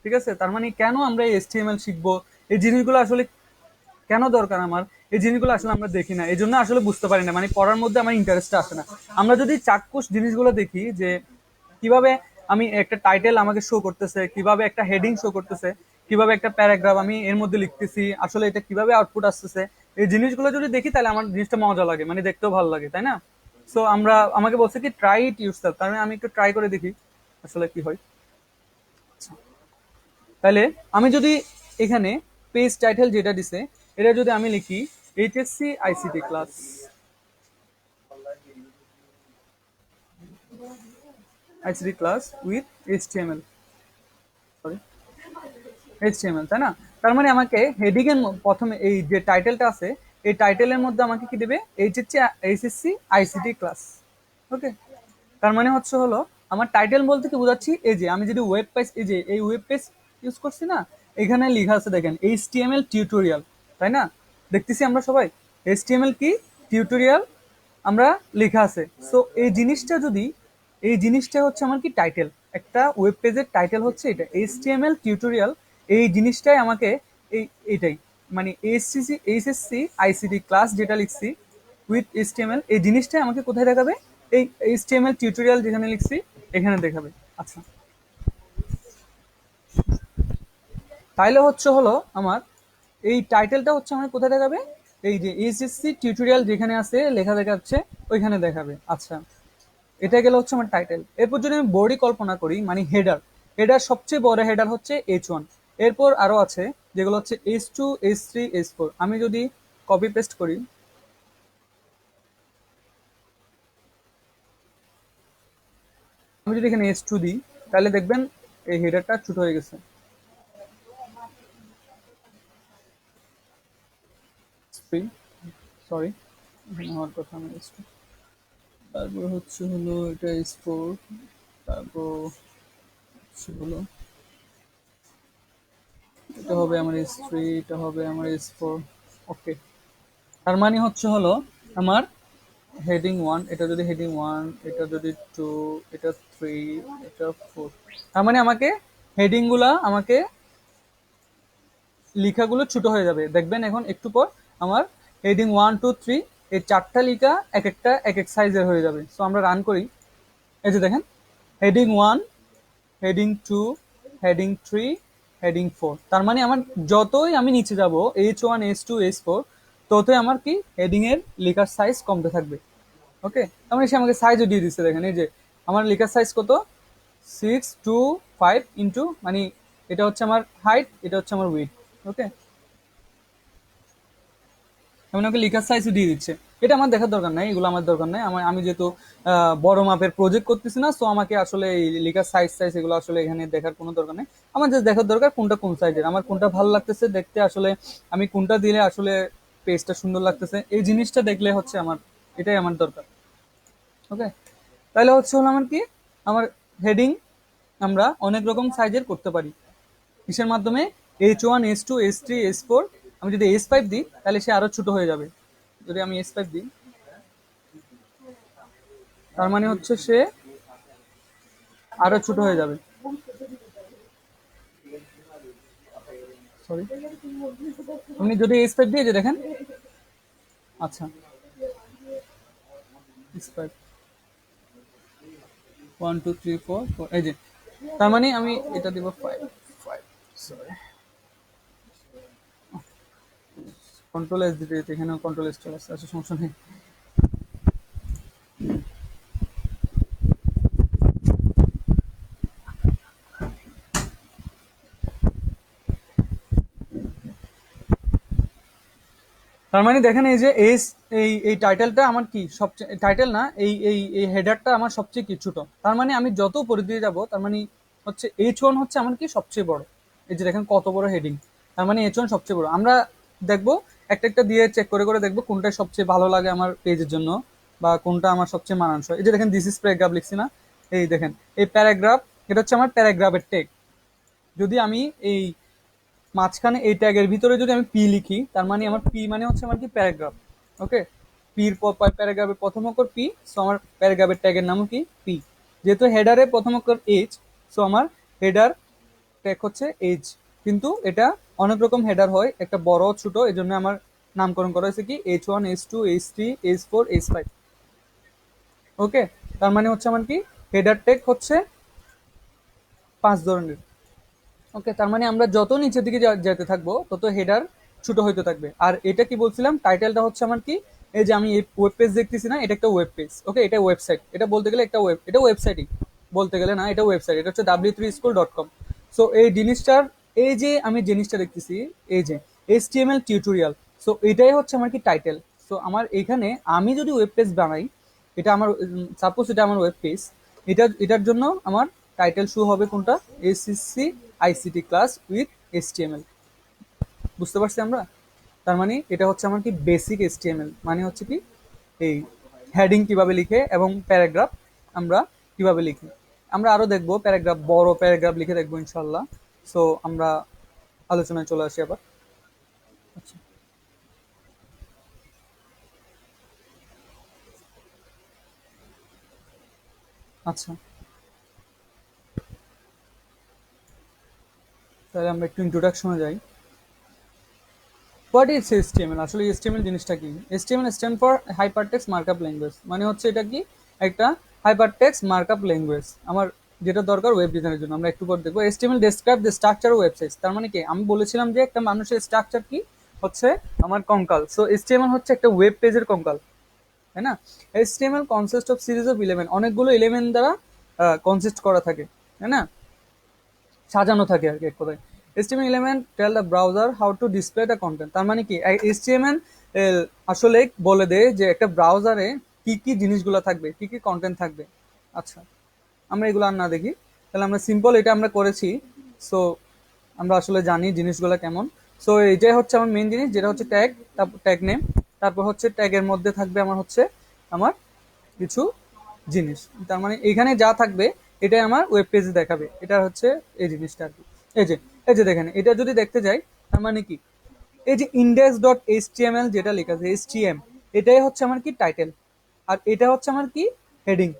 ঠিক আছে? তার মানে কেন আমরা এই HTML শিখবো, এই জিনিসগুলো আসলে কেন দরকার আমার, এই জিনিসগুলো আসলে আমরা দেখি না, এই জন্য আসলে বুঝতে পারি না, মানে পড়ার মধ্যে আমার ইন্টারেস্ট আসে না। আমরা যদি চাক্ষুষ জিনিসগুলো দেখি যে কিভাবে আমি একটা টাইটেল আমাকে শো করতেছে, কিভাবে একটা হেডিং শো করতেছে, কিভাবে একটা প্যারাগ্রাফ আমি এর মধ্যে লিখতেছি, আসলে এটা কিভাবে আউটপুট আসতেছে, এই জিনিসগুলো যদি দেখি তাহলে আমার জিনিসটা মজা লাগে, মানে দেখতেও ভালো লাগে, তাই না? সো আমরা আমাকে বলছে কি ট্রাই ইট ইউরসেলফ, তার মানে আমি একটু ট্রাই করে দেখি আসলে কি হয়। তাহলে আমি যদি এখানে পেজ টাইটেল যেটা দিছে, এটা যদি আমি লিখি HSC ICT class, ICT class with HTML, sorry HTML, তাই না? তার মানে আমাকে হেডিং এর প্রথমে এই যে টাইটেলটা আছে, এই টাইটেলের মধ্যে আমাকে কি দেবে, HSC ICT ক্লাস। ওকে, তার মানে হচ্ছে হলো আমার টাইটেল বলতে কি বোঝাচ্ছি, এই যে আমি যদি ওয়েব পেজ, এই যে এই ওয়েব পেজ ইউজ করছি না, এখানে লেখা আছে দেখেন HTML টিউটোরিয়াল, তাই না? দেখতেছি আমরা সবাই HTML কি টিউটোরিয়াল আমরা লেখা আছে। সো এই জিনিসটা যদি, এই জিনিসটা হচ্ছে আমার কি টাইটেল, একটা ওয়েব পেজের টাইটেল হচ্ছে এটা HTML টিউটোরিয়াল। এই জিনিসটাই আমাকে এই এইটাই মানে এইচএসসি আইসিটি ক্লাস যেটা লিখছি উইথ HTML, এই জিনিসটাই আমাকে কোথায় দেখাবে, এই HTML টিউটোরিয়াল যেখানে লিখছি এখানে দেখাবে। আচ্ছা, তাইলে হচ্ছে হলো আমার এই টাইটেলটা হচ্ছে আমার কোথায় দেখাবে, এই যে এইচএসসি টিউটোরিয়াল যেখানে আছে লেখা দেখাচ্ছে ওইখানে দেখাবে। আচ্ছা, এটা গেল হচ্ছে আমার টাইটেল। এরপর যদি আমি বডি কল্পনা করি, মানে হেডার, হেডার সবচেয়ে বড় হেডার হচ্ছে H1। এরপর আরো আছে যেগুলো হচ্ছে H2, H3, H4। আমি যদি কপি পেস্ট করি, আমি যদি এখানে H2 দিই, তাহলে দেখবেন এই হেডারটা ছোট হয়ে গেছে। S3, সরি, হওয়ার কথা না S2। তারপর হচ্ছে হলো এটা S4, তারপর হচ্ছে হলো এটা হবে আমার S3, এটা হবে আমার S4। ওকে, তার মানে হচ্ছে হলো আমার হেডিং 1, এটা যদি হেডিং 1, এটা যদি 2, এটা 3, এটা 4, তার মানে আমাকে হেডিং গুলা আমাকে লেখাগুলো ছোট হয়ে যাবে। দেখবেন এখন একটু পর আমার হেডিং 1 2 3 এই চারটা লেখা এক একটা এক এক সাইজের হয়ে যাবে। সো আমরা রান করি। এই যে দেখেন, হেডিং 1, হেডিং 2, হেডিং 3, হেডিং 4। তার মানে আমার যতই আমি নিচে যাব H1 H2 H4, ততই আমার কি হেডিং এর লেখার সাইজ কমতে থাকবে। ওকে, তার মানে সে আমাকে সাইজও দিয়ে দিচ্ছে। দেখেন এই যে আমার লেখার সাইজ কত, 6 2 5 ইন্টু, মানে এটা হচ্ছে আমার হাইট, এটা হচ্ছে আমার উইডথ। ওকে, আমি ওকে লেখার সাইজও দিয়ে দিচ্ছে। এটা আমার দেখার দরকার নাই, এগুলো আমার দরকার নাই। আমি যেহেতু বড় মাপের প্রজেক্ট করতেছি না, সো আমাকে আসলে এই লেখার সাইজ সাইজ এগুলো আসলে এখানে দেখার কোনো দরকার নেই। আমার জাস্ট দেখার দরকার কোনটা কোন সাইজের, আমার কোনটা ভালো লাগতেছে দেখতে, আসলে আমি কোনটা দিলে আসলে পেজটা সুন্দর লাগতেছে, এই জিনিসটা দেখলে হচ্ছে আমার, এটাই আমার দরকার। ওকে, তাহলে হচ্ছে হলো আমার কি, আমার হেডিং আমরা অনেক রকম সাইজের করতে পারি। কিসের মাধ্যমে, H1 H2 H3 H4। আমি যদি S5 দিই তাহলে সে আরো ছোট হয়ে যাবে। যদি আমি S5 দিই, তার মানে হচ্ছে সে আরো ছোট হয়ে যাবে। সরি, আপনি যদি S5 দিয়ে যে দেখেন, আচ্ছা S5 1 2 3 4 4, এই যে, তার মানে আমি এটা দিব 5 5। সরি, কন্ট্রোল এস দিতে দিতে এখানেও কন্ট্রোল এস চলে আসছে। আচ্ছা, সমস্যা নেই। তার মানে দেখেন এই যে এই টাইটেলটা আমার কি সবচেয়ে, টাইটেল না, এই হেডারটা আমার সবচেয়ে কি ছোট। তার মানে আমি যত উপরে দিয়ে যাব, তার মানে হচ্ছে H1 হচ্ছে আমার কি সবচেয়ে বড়। এই যে দেখেন কত বড় হেডিং, তার মানে H1 সবচেয়ে বড়। আমরা দেখবো একটা একটা দিয়ে চেক করে করে দেখবো কোনটা সবচেয়ে ভালো লাগে আমার পেজের জন্য, বা কোনটা আমার সবচেয়ে মানানসই। এই যে দেখেন দিস ইজ প্যারাগ্রাফ লিখছি না, এই দেখেন এই প্যারাগ্রাফ, এটা হচ্ছে আমার প্যারাগ্রাফের টেক। যদি আমি এই মাঝখানে এই ট্যাগের ভিতরে যদি আমি পি লিখি, তার মানে আমার পি মানে হচ্ছে আমার কি প্যারাগ্রাফ। ওকে, পির প্যারাগ্রাফের প্রথম অক্ষর পি, সো আমার প্যারাগ্রাফের ট্যাগের নাম কি পি। যেহেতু হেডারের প্রথম অক্ষর এইচ, সো আমার হেডার ট্যাগ হচ্ছে এইচ। কিন্তু এটা অনেক রকম হেডার হয়, একটা বড় ছোট, এই জন্য আমার নামকরণ করা হয়েছে কি H1 H2 H3 H4 H5। ওকে, তার মানে হচ্ছে আমার কি হেডার ট্যাগ হচ্ছে 5 ধরনের। ওকে, তার মানে আমরা যত নিচের দিকে যেতে থাকবো তত হেডার ছোট হইতে থাকবে। আর এটা কি বলছিলাম, টাইটেলটা হচ্ছে আমার কি, এই যে আমি এই ওয়েব পেজ দেখতেছি না, এটা একটা ওয়েব পেজ। ওকে, এটা ওয়েবসাইট, এটা বলতে গেলে একটা ওয়েব, এটা ওয়েবসাইটই বলতে গেলে না, এটা ওয়েবসাইট, এটা হচ্ছে w3school.com। সো এই জিনিসটার, এই যে আমি জিনিসটা দেখতেছি, এই যে HTML টিউটোরিয়াল, সো এটাই হচ্ছে আমার কি টাইটেল। সো আমার এখানে আমি যদি ওয়েব পেজ বানাই, এটা আমার, সাপোজ এটা আমার ওয়েব পেজ, এটার জন্য আমার টাইটেল শো হবে কোনটা, SSC ICT class with HTML। বুঝতে পারছি আমরা। তার মানে এটা হচ্ছে আমার কি বেসিক HTML, মানে হচ্ছে কি এই হেডিং কিভাবে লিখে এবং প্যারাগ্রাফ আমরা কিভাবে লিখি। আমরা আরো দেখবো প্যারাগ্রাফ, বড় প্যারাগ্রাফ লিখে দেখবো ইনশাল্লাহ। সো আমরা আলোচনায় চলে আসি আবার। আচ্ছা, আচ্ছা, তাহলে আমরা একটু ইন্ট্রোডাকশনে যাই। What is HTML? আসলে HTML জিনিসটা কি? HTML stand for hypertext markup language. মানে হচ্ছে এটা কি একটা হাইপারটেক্সট মার্কআপ ল্যাঙ্গুয়েজ। আমার যেটা দরকার ওয়েব ডিজাইনের জন্য, আমরা একটু পর দেখবো। HTML describe the structure of website. তার মানে কি, আমি বলেছিলাম যে একটা মানুষের স্ট্রাকচার কি হচ্ছে আমার কঙ্কাল। সো HTML হচ্ছে একটা ওয়েব পেজের কঙ্কাল, তাই না? HTML consist of series of element, অনেকগুলো এলিমেন্ট দ্বারা কনসিস্ট করা থাকে, তাই না? সাজানো থাকে আর কি এক কথায়। HTML element tell the browser how to display the content. তার মানে কি, HTML আসলে বলে দেয় যে একটা ব্রাউজারে কি কি জিনিসগুলো থাকবে, কি কি কন্টেন্ট থাকবে। আচ্ছা, আমরা এগুলো আর না দেখি, তাহলে আমরা সিম্পল এটা আমরা করেছি। সো আমরা আসলে জানি জিনিসগুলো কেমন। সো এটাই হচ্ছে আমার মেইন জিনিস, যেটা হচ্ছে ট্যাগ, তারপর ট্যাগ নেম, তারপর হচ্ছে ট্যাগের মধ্যে থাকবে আমার হচ্ছে আমার কিছু জিনিস। তার মানে এখানে যা থাকবে এটাই আমার ওয়েব পেজে দেখাবে, এটা হচ্ছে এই জিনিসটা আর কি। এই যে এই যে দেখেন, এটা যদি দেখতে যাই, তার মানে কি, এই যে ইন্ডেক্স ডট এইচটিএমএল যেটা লেখা আছে এইচটিএম, এটাই হচ্ছে আমার কি টাইটেল, আর এটা হচ্ছে আমার কি হেডিং,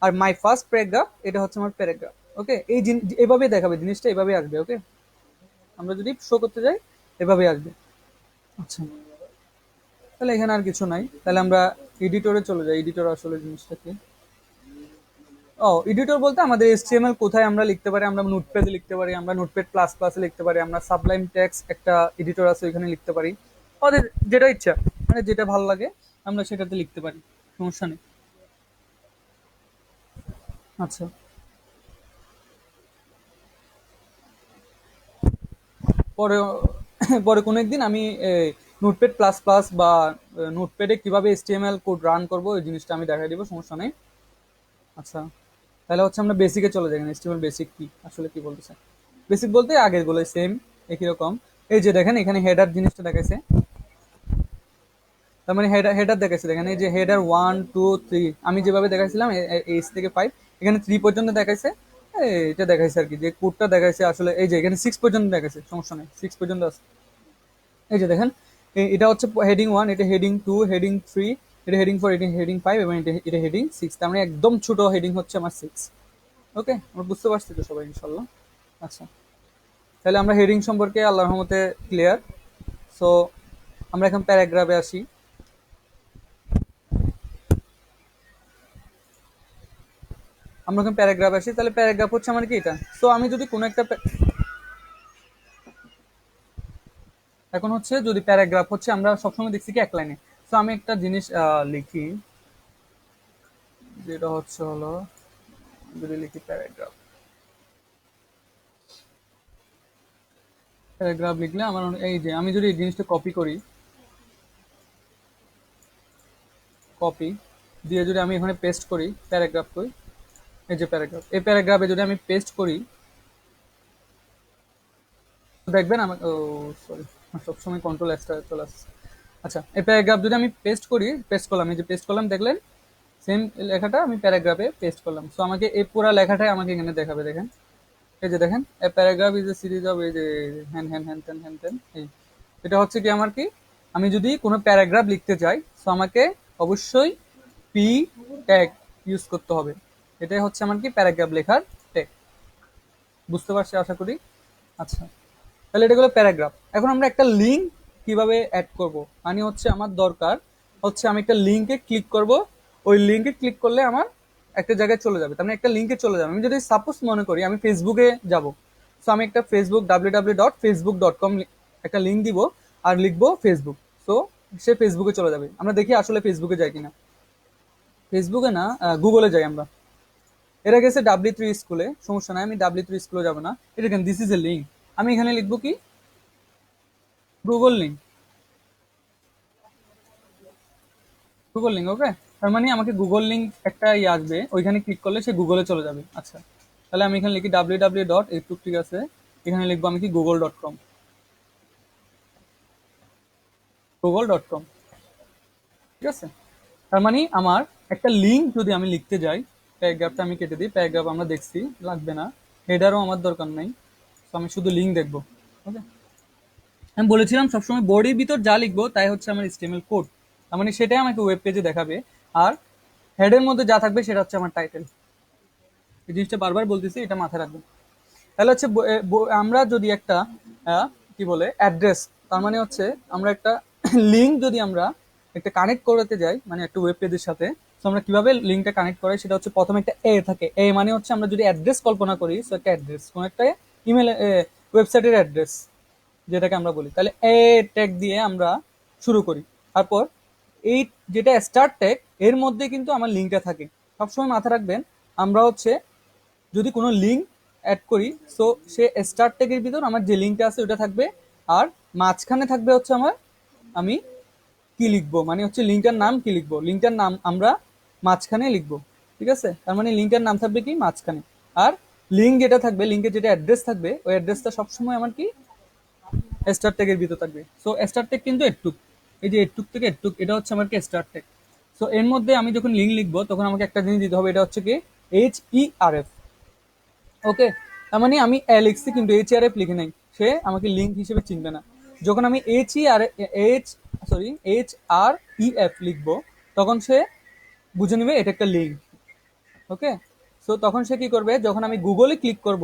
আর মাই ফার্স্ট প্যারাগ্রাফ এটা হচ্ছে আমার প্যারাগ্রাফ। ওকে, এই এভাবে দেখাবে জিনিসটা, এভাবে আসবে। ওকে, আমরা যদি শো করতে যাই এভাবে আসবে। আচ্ছা, তাহলে এখানে আর কিছু নাই, তাহলে আমরা এডিটরে চলে যাই। এডিটর আসলে জিনিসটা কি? ও, এডিটর বলতে আমাদের এইচটিএমএল কোথায় আমরা লিখতে পারি, আমরা নোটপ্যাডে লিখতে পারি, আমরা নোটপ্যাড প্লাস প্লাসে লিখতে পারি, আমরা সাবলাইম টেক্সট একটা এডিটর আছে ওইখানে লিখতে পারি, আমাদের যেটা ইচ্ছা, মানে যেটা ভালো লাগে আমরা সেটাতে লিখতে পারি, সমস্যা নেই। আচ্ছা, পরে পরে কোনো একদিন আমি নোটপ্যাড প্লাস প্লাস বা নোটপ্যাডে কিভাবে এইচটিএমএল কোড রান করবো ওই জিনিসটা আমি দেখাই দিব, সমস্যা নেই। আচ্ছা, তাহলে হচ্ছে আমরা বেসিকে চলে যাই। এইচটিএমএল বেসিক কি, আসলে কি বলতেছে? বেসিক বলতে আগের গুলো সেম, একই রকম। এই যে দেখেন এখানে হেডার জিনিসটা দেখাইছে, তার মানে হেডার হেডার দেখাইছে, দেখেন এই যে হেডার 1 2 3, আমি যেভাবে দেখাইছিলাম এইচ থেকে 5, এখানে 3 পর্যন্ত দেখাইছে। এটা দেখাইছে আর কি, যে কোডটা দেখাইছে আসলে, এই যে এখানে 6 পর্যন্ত দেখাইছে, সমস্যা নেই, 6 পর্যন্ত আছে। এই যে দেখেন, এটা হচ্ছে হেডিং 1, এটা হেডিং 2, হেডিং 3, এটা হেডিং 4, এটা হেডিং 5, এবং এটা হেডিং 6, তার মানে একদম ছোট হেডিং হচ্ছে আমার 6। ওকে, আমরা বুঝতে পারছি তো সবাই ইনশাল্লাহ? আচ্ছা, তাহলে আমরা হেডিং সম্পর্কে আল্লাহর রহমতে ক্লিয়ার। সো আমরা এখন প্যারাগ্রাফে আসি। আমরা এখন প্যারাগ্রাফ আসি, তাহলে প্যারাগ্রাফ হচ্ছে আমার কি এটা। সো আমি যদি কোনো একটা এখন হচ্ছে যদি প্যারাগ্রাফ হচ্ছে আমরা সবসময় দেখছি কি এক লাইনে। সো আমি একটা জিনিস লিখি, যেটা হচ্ছে হলো, যদি লিখি প্যারাগ্রাফ, প্যারাগ্রাফ লিখলে আমার এই যে আমি যদি এই জিনিসটা কপি করি, কপি দিয়ে যদি আমি এখানে পেস্ট করি, প্যারাগ্রাফ করি, এই যে প্যারাগ্রাফ, এই প্যারাগ্রাফে যদি আমি পেস্ট করি, দেখবেন আমার, ও সরি, সবসময় কন্ট্রোল এক্সট্রা চলে আসছে। আচ্ছা, এই প্যারাগ্রাফ যদি আমি পেস্ট করি, পেস্ট করলাম, এই যে পেস্ট করলাম, দেখলেন সেম লেখাটা আমি প্যারাগ্রাফে পেস্ট করলাম। সো আমাকে এই পুরো লেখাটাই আমাকে এখানে দেখাবে, দেখেন এই যে দেখেন, a paragraph is a series of, এই যে হ্যান হ্যান হ্যান তেন হ্যান তেন, এই এটা হচ্ছে কি আমার কি, আমি যদি কোনো প্যারাগ্রাফ লিখতে চাই, সো আমাকে অবশ্যই পি ট্যাগ ইউজ করতে হবে। এটাই হচ্ছে আমার কি প্যারাগ্রাফ লেখার ট্যাগ। বুঝতে পারছি আশা করি। আচ্ছা, তাহলে এটা হলো প্যারাগ্রাফ। এখন আমরা একটা লিঙ্ক কিভাবে অ্যাড করব, মানে হচ্ছে আমার দরকার হচ্ছে আমি একটা লিঙ্কে ক্লিক করব, ওই লিঙ্কে ক্লিক করলে আমার একটা জায়গায় চলে যাবে, তার মানে একটা লিঙ্কে চলে যাবে। আমি যদি সাপোজ মনে করি আমি ফেসবুকে যাব, সো আমি একটা ফেসবুক www.facebook.com একটা লিঙ্ক দিব, আর লিখবো ফেসবুক। সো সে ফেসবুকে চলে যাবে। আমরা দেখি আসলে ফেসবুকে যায় কিনা। ফেসবুকে না, গুগলে যাই আমরা। এরা গেছে W3 স্কুলে, সমস্যা নাই, আমি W3 স্কুলে যাবো না। এটা কেন, দিস ইজ এ লিঙ্ক, আমি এখানে লিখবো কি গুগল লিঙ্ক, গুগল লিঙ্ক। ওকে, তার মানে আমাকে গুগল লিঙ্ক একটা আসবে, ওইখানে ক্লিক করলে সে গুগলে চলে যাবে। আচ্ছা, তাহলে আমি এখানে লিখি www. একটু ঠিক আছে, এখানে লিখবো আমি কি google.com, google.com, ঠিক আছে। তার মানে আমার একটা লিঙ্ক যদি আমি লিখতে যাই, প্যারাগ্রাফটা আমি কেটে দিই, প্যারাগ্রাফ আমরা দেখছি, লাগবে না, হেডারও আমার দরকার নাই, তো আমি শুধু লিঙ্ক দেখবো। ওকে, আমি বলেছিলাম সবসময় বডির ভিতর যা লিখবো তাই হচ্ছে আমার HTML কোড, তার মানে সেটাই আমাকে ওয়েব পেজে দেখাবে। আর হেডের মধ্যে যা থাকবে সেটা হচ্ছে আমার টাইটেল। এই জিনিসটা বারবার বলতেছি, এটা মাথায় রাখবেন। তাহলে হচ্ছে আমরা যদি একটা কি বলে অ্যাড্রেস, তার মানে হচ্ছে আমরা একটা লিঙ্ক যদি আমরা একটা কানেক্ট করতে যাই, মানে একটা ওয়েব পেজের সাথে, তো আমরা কিভাবে লিঙ্কটা কানেক্ট করাই, সেটা হচ্ছে প্রথমে একটা এ থাকে। এ মানে হচ্ছে আমরা যদি অ্যাড্রেস কল্পনা করি, সো একটা অ্যাড্রেস, কোন একটা ইমেল, ওয়েবসাইটের অ্যাড্রেস যেটাকে আমরা বলি, তাহলে এ ট্যাগ দিয়ে আমরা শুরু করি। তারপর এই যেটা স্টার্ট ট্যাগ, এর মধ্যে কিন্তু আমার লিঙ্কটা থাকে। সবসময় মাথায় রাখবেন, আমরা হচ্ছে যদি কোনো লিঙ্ক অ্যাড করি, সো সে স্টার্ট ট্যাগের ভিতর আমার যে লিঙ্কটা আছে ওটা থাকবে, আর মাঝখানে থাকবে হচ্ছে আমার, আমি কি লিখবো, মানে হচ্ছে লিঙ্কটার নাম কি লিখবো, লিঙ্কটার নাম আমরা মাঝখানে লিখবো, ঠিক আছে। তার মানে লিঙ্কটার নাম থাকবে কি মাঝখানে, আর লিঙ্ক যেটা থাকবে, লিঙ্কের যেটা অ্যাড্রেস থাকবে, ওই অ্যাড্রেসটা সবসময় আমার কি স্টার ট্যাগের ভিতর থাকবে। সো স্টার ট্যাগ কিন্তু এটুক, এই যে এটুক থেকে এটুক, এটা হচ্ছে আমার কি স্টার ট্যাগ। সো এর মধ্যে আমি যখন লিঙ্ক লিখবো তখন আমাকে একটা জিনিস দিতে হবে, এটা হচ্ছে কি HERF। ওকে, তার মানে আমি লিখছি কিন্তু HERF লিখে নাই, সে আমাকে লিঙ্ক হিসেবে চিনবে না। যখন আমি HREF লিখবো তখন সে বুঝে নিবে এটা একটা লিঙ্ক। ওকে, সো তখন সে কি করবে, যখন আমি গুগলে ক্লিক করব,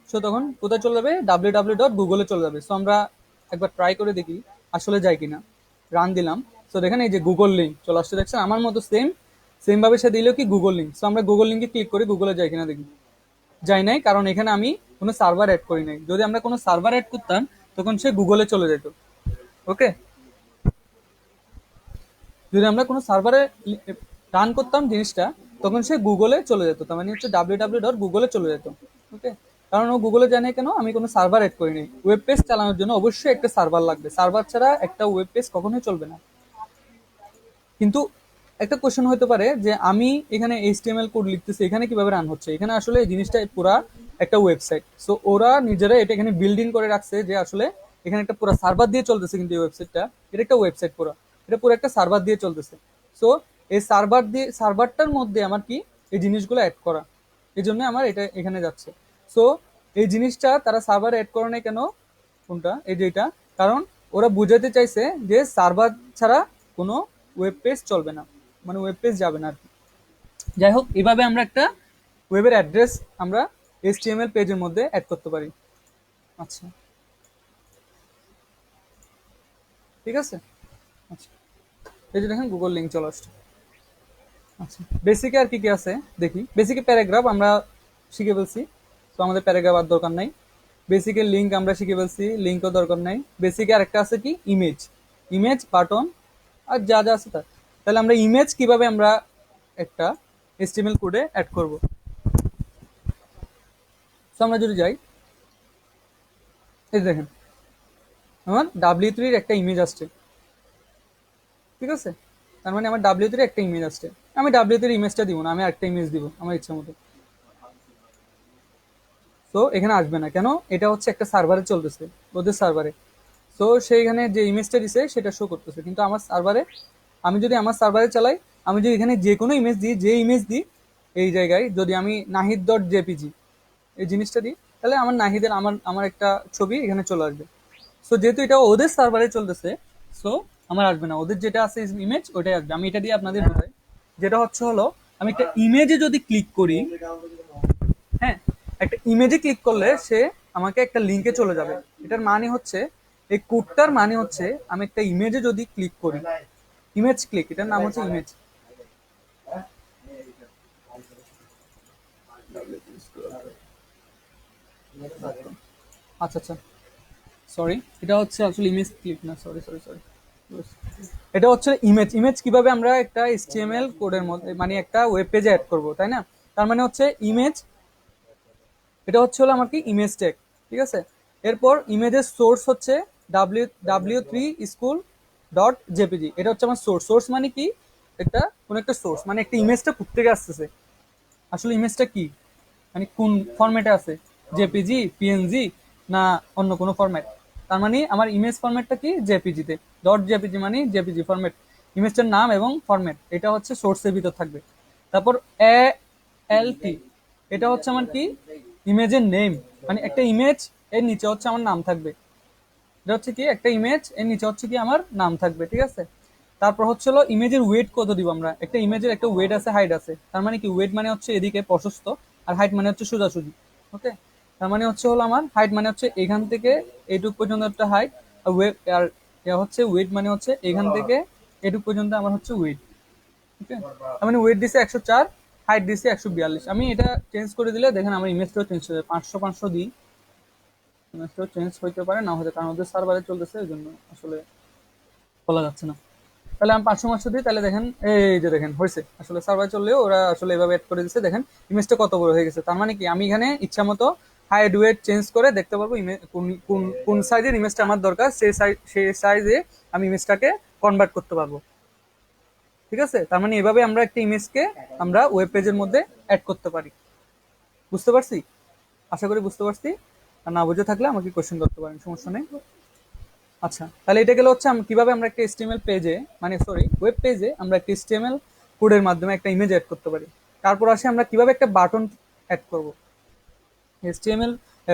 সো তখন কোথায় চলে যাবে, www.google চলে যাবে। সো আমরা একবার ট্রাই করে দেখি আসলে যায় কিনা। রান দিলাম, সো দেখেন এই যে গুগল লিঙ্ক চলে আসছে, দেখছেন আমার মতো সেম সেম ভাবে সে দিল কি গুগল লিঙ্ক। সো আমরা গুগল লিঙ্কে ক্লিক করি, গুগলে যায় কিনা দেখি। যাই নাই, কারণ এখানে আমি কোনো সার্ভার অ্যাড করি নাই। যদি আমরা কোনো সার্ভার অ্যাড করতাম তখন সে গুগলে চলে যেত। ওকে, যদি আমরা কোনো সার্ভারে রান করতাম জিনিসটা, তখন সে গুগলে চলে যেত, তার মানে হচ্ছে www.google চলে যেত। ওকে, কারণ ও গুগলে জানে কেন, আমি কোনো সার্ভার এড করিনি। ওয়েব পেজ চালানোর জন্য অবশ্যই একটা সার্ভার লাগবে, সার্ভার ছাড়া একটা ওয়েব পেজ কখনোই চলবে না। কিন্তু একটা কোশ্চেন হতে পারে যে আমি এখানে এইচটিএমএল কোড লিখতেছি, এখানে কিভাবে রান হচ্ছে? এখানে আসলে এই জিনিসটা পুরা একটা ওয়েবসাইট। সো ওরা নিজেরা এটা এখানে বিল্ডিং করে রাখছে যে আসলে এখানে একটা পুরো সার্ভার দিয়ে চলতেছে, কিন্তু এই ওয়েবসাইটটা এটা একটা ওয়েবসাইট পুরো, এটা পুরো একটা সার্ভার দিয়ে চলতেছে। সো এই সার্ভারটার মধ্যে আমার কি এই জিনিসগুলো অ্যাড করা, এই জন্য আমার এটা এখানে যাচ্ছে। সো এই জিনিসটা তারা সার্ভার অ্যাড করে নাই কেন, কোনটা এই যে এটা, কারণ ওরা বুঝাতে চাইছে যে সার্ভার ছাড়া কোনো ওয়েব পেজ চলবে না, মানে ওয়েব পেজ যাবে না আর কি। যাই হোক, এভাবে আমরা একটা ওয়েবের অ্যাড্রেস আমরা HTML পেজের মধ্যে অ্যাড করতে পারি। আচ্ছা, ঠিক আছে। আচ্ছা, এই যে দেখেন গুগল লিঙ্ক চলে আসছে। আচ্ছা, বেসিকে আর কি কি আছে দেখি। বেসিকে প্যারাগ্রাফ আমরা শিখে ফেলছি, তো আমাদের প্যারাগ্রাফ আর দরকার নাই। বেসিকের লিঙ্ক আমরা শিখে ফেলছি, লিঙ্কও দরকার নাই। বেসিকে আরেকটা আছে কি, ইমেজ, ইমেজ বাটন আর যা যা আছে তার। তাহলে আমরা ইমেজ কিভাবে আমরা একটা HTML কোডে অ্যাড করব। তো আমরা যদি যাই, এই যে দেখেন আমার W3 একটা ইমেজ আসছে, ঠিক আছে। তার মানে আমার W3 একটা ইমেজ আসছে, আমি W3 ইমেজটা দিব না, আমি একটা ইমেজ দিব আমার ইচ্ছা মতো। তো এখানে আসবে না কেন, এটা হচ্ছে একটা সার্ভারে চলতেছে, ওদের সার্ভারে। সো সেইখানে যে ইমেজটা দিছে সেটা শো করতেছে, কিন্তু আমার সার্ভারে, আমি যদি আমার সার্ভারে চালাই, আমি যদি এখানে যে কোনো ইমেজ দিই, যে ইমেজ দিই এই জায়গায়, যদি আমি নাহিদ.jpg এই জিনিসটা দিই, তাহলে আমার নাহিদের আমার আমার একটা ছবি এখানে চলে আসবে। সো যেহেতু এটা ওদের সার্ভারে চলতেছে, সো আমার আসবে না, ওদের যেটা আছে ইমেজ ওটাই আসবে। আমি এটা দিয়ে আপনাদের বোঝাই, যেটা হচ্ছে হলো, আমি একটা ইমেজে যদি ক্লিক করি, হ্যাঁ, একটা ইমেজে ক্লিক করলে সে আমাকে একটা লিঙ্কে চলে যাবে। এটার মানে হচ্ছে, এই কোডটার মানে হচ্ছে, আমি একটা ইমেজে যদি ক্লিক করি, ইমেজ ক্লিক, এটার নাম হচ্ছে ইমেজ। আচ্ছা আচ্ছা, সরি, এটা হচ্ছে আসলে ইমেজ ক্লিক না, সরি সরি সরি, এটা হচ্ছে ইমেজ। ইমেজ কিভাবে আমরা একটা HTML কোডের মধ্যে, মানে একটা ওয়েব পেজে অ্যাড করব, তাই না? তার মানে হচ্ছে ইমেজ, এটা হচ্ছে হলো আমার কি ইমেজ ট্যাগ, ঠিক আছে। এরপর ইমেজের সোর্স হচ্ছে w3school.jpg, এটা হচ্ছে আমার সোর্স। সোর্স মানে কি, একটা কোন একটা সোর্স, মানে একটা ইমেজটা কোথা থেকে আসতেছে, আসলে ইমেজটা কি, মানে কোন ফরম্যাটে আছে, জেপিজি, পিএনজি, না অন্য কোনো ফরম্যাট। তার মানে আমার ইমেজ ফরম্যাটটা কি, জেপিজিতে। .jpg মানে জেপিজি ফরম্যাট, ইমেজটার নাম এবং ফরম্যাট, এটা হচ্ছে সোর্সের ভিতর থাকবে। তারপর ALT, এটা হচ্ছে আমার কি, ইমেজের নেম, মানে একটা ইমেজ এর নিচে হচ্ছে আমার নাম থাকবে। এটা হচ্ছে কি, একটা ইমেজ এর নিচে হচ্ছে কি আমার নাম থাকবে, ঠিক আছে। তারপর হচ্ছে হলো ইমেজের ওয়েট কত দিব আমরা, একটা ইমেজের একটা ওয়েট আছে, হাইট আছে। তার মানে কি, ওয়েট মানে হচ্ছে এদিকে প্রশস্ত, আর হাইট মানে হচ্ছে সোজাসুজি। ওকে, তার মানে হচ্ছে হলো আমার হাইট মানে হচ্ছে এখান থেকে এইটুক পর্যন্ত একটা হাইট, আর ওয়েট, আর হচ্ছে ওয়েট মানে হচ্ছে এখান থেকে এটুক পর্যন্ত আমার হচ্ছে ওয়েট। ওকে, তার মানে ওয়েট দিছে 104, হাইট দিছে 142। আমি এটা চেঞ্জ করে দিলে দেখেন আমার ইমেজটাও চেঞ্জ হয়ে যাবে, 500 500 দিই, ইমেজটাও চেঞ্জ হইতে পারে না হতে, কারণ ওদের সার্ভারে চলতেছে ওই জন্য আসলে বলা যাচ্ছে না। তাহলে আমি 500 দিই, তাহলে দেখেন এই যে দেখেন হয়েছে, আসলে সার্ভার চললেও ওরা আসলে এভাবে অ্যাড করে দিচ্ছে। দেখেন ইমেজটা কত বড় হয়ে গেছে, তার মানে কি আমি এখানে ইচ্ছা মতো হাইট ওয়েট চেঞ্জ করে দেখতে পারবো ইমেজ কোন কোন কোন সাইজের ইমেজটা আমার দরকার, সেই সাইজে আমি ইমেজটাকে কনভার্ট করতে পারবো, ঠিক আছে। তার মানে এভাবে আমরা একটা ইমেজকে আমরা ওয়েব পেজের মধ্যে অ্যাড করতে পারি। বুঝতে পারছি, আশা করি বুঝতে পারছি। আর না বুঝে থাকলে আমাকে কোশ্চেন করতে পারেন, সমস্যা নেই। আচ্ছা, তাহলে এটা গেলে হচ্ছে কিভাবে আমরা একটা HTML পেজে, মানে সরি ওয়েব পেজে আমরা একটা HTML কোডের মাধ্যমে একটা ইমেজ অ্যাড করতে পারি। তারপর আসে আমরা কিভাবে একটা বাটন অ্যাড করব। HTML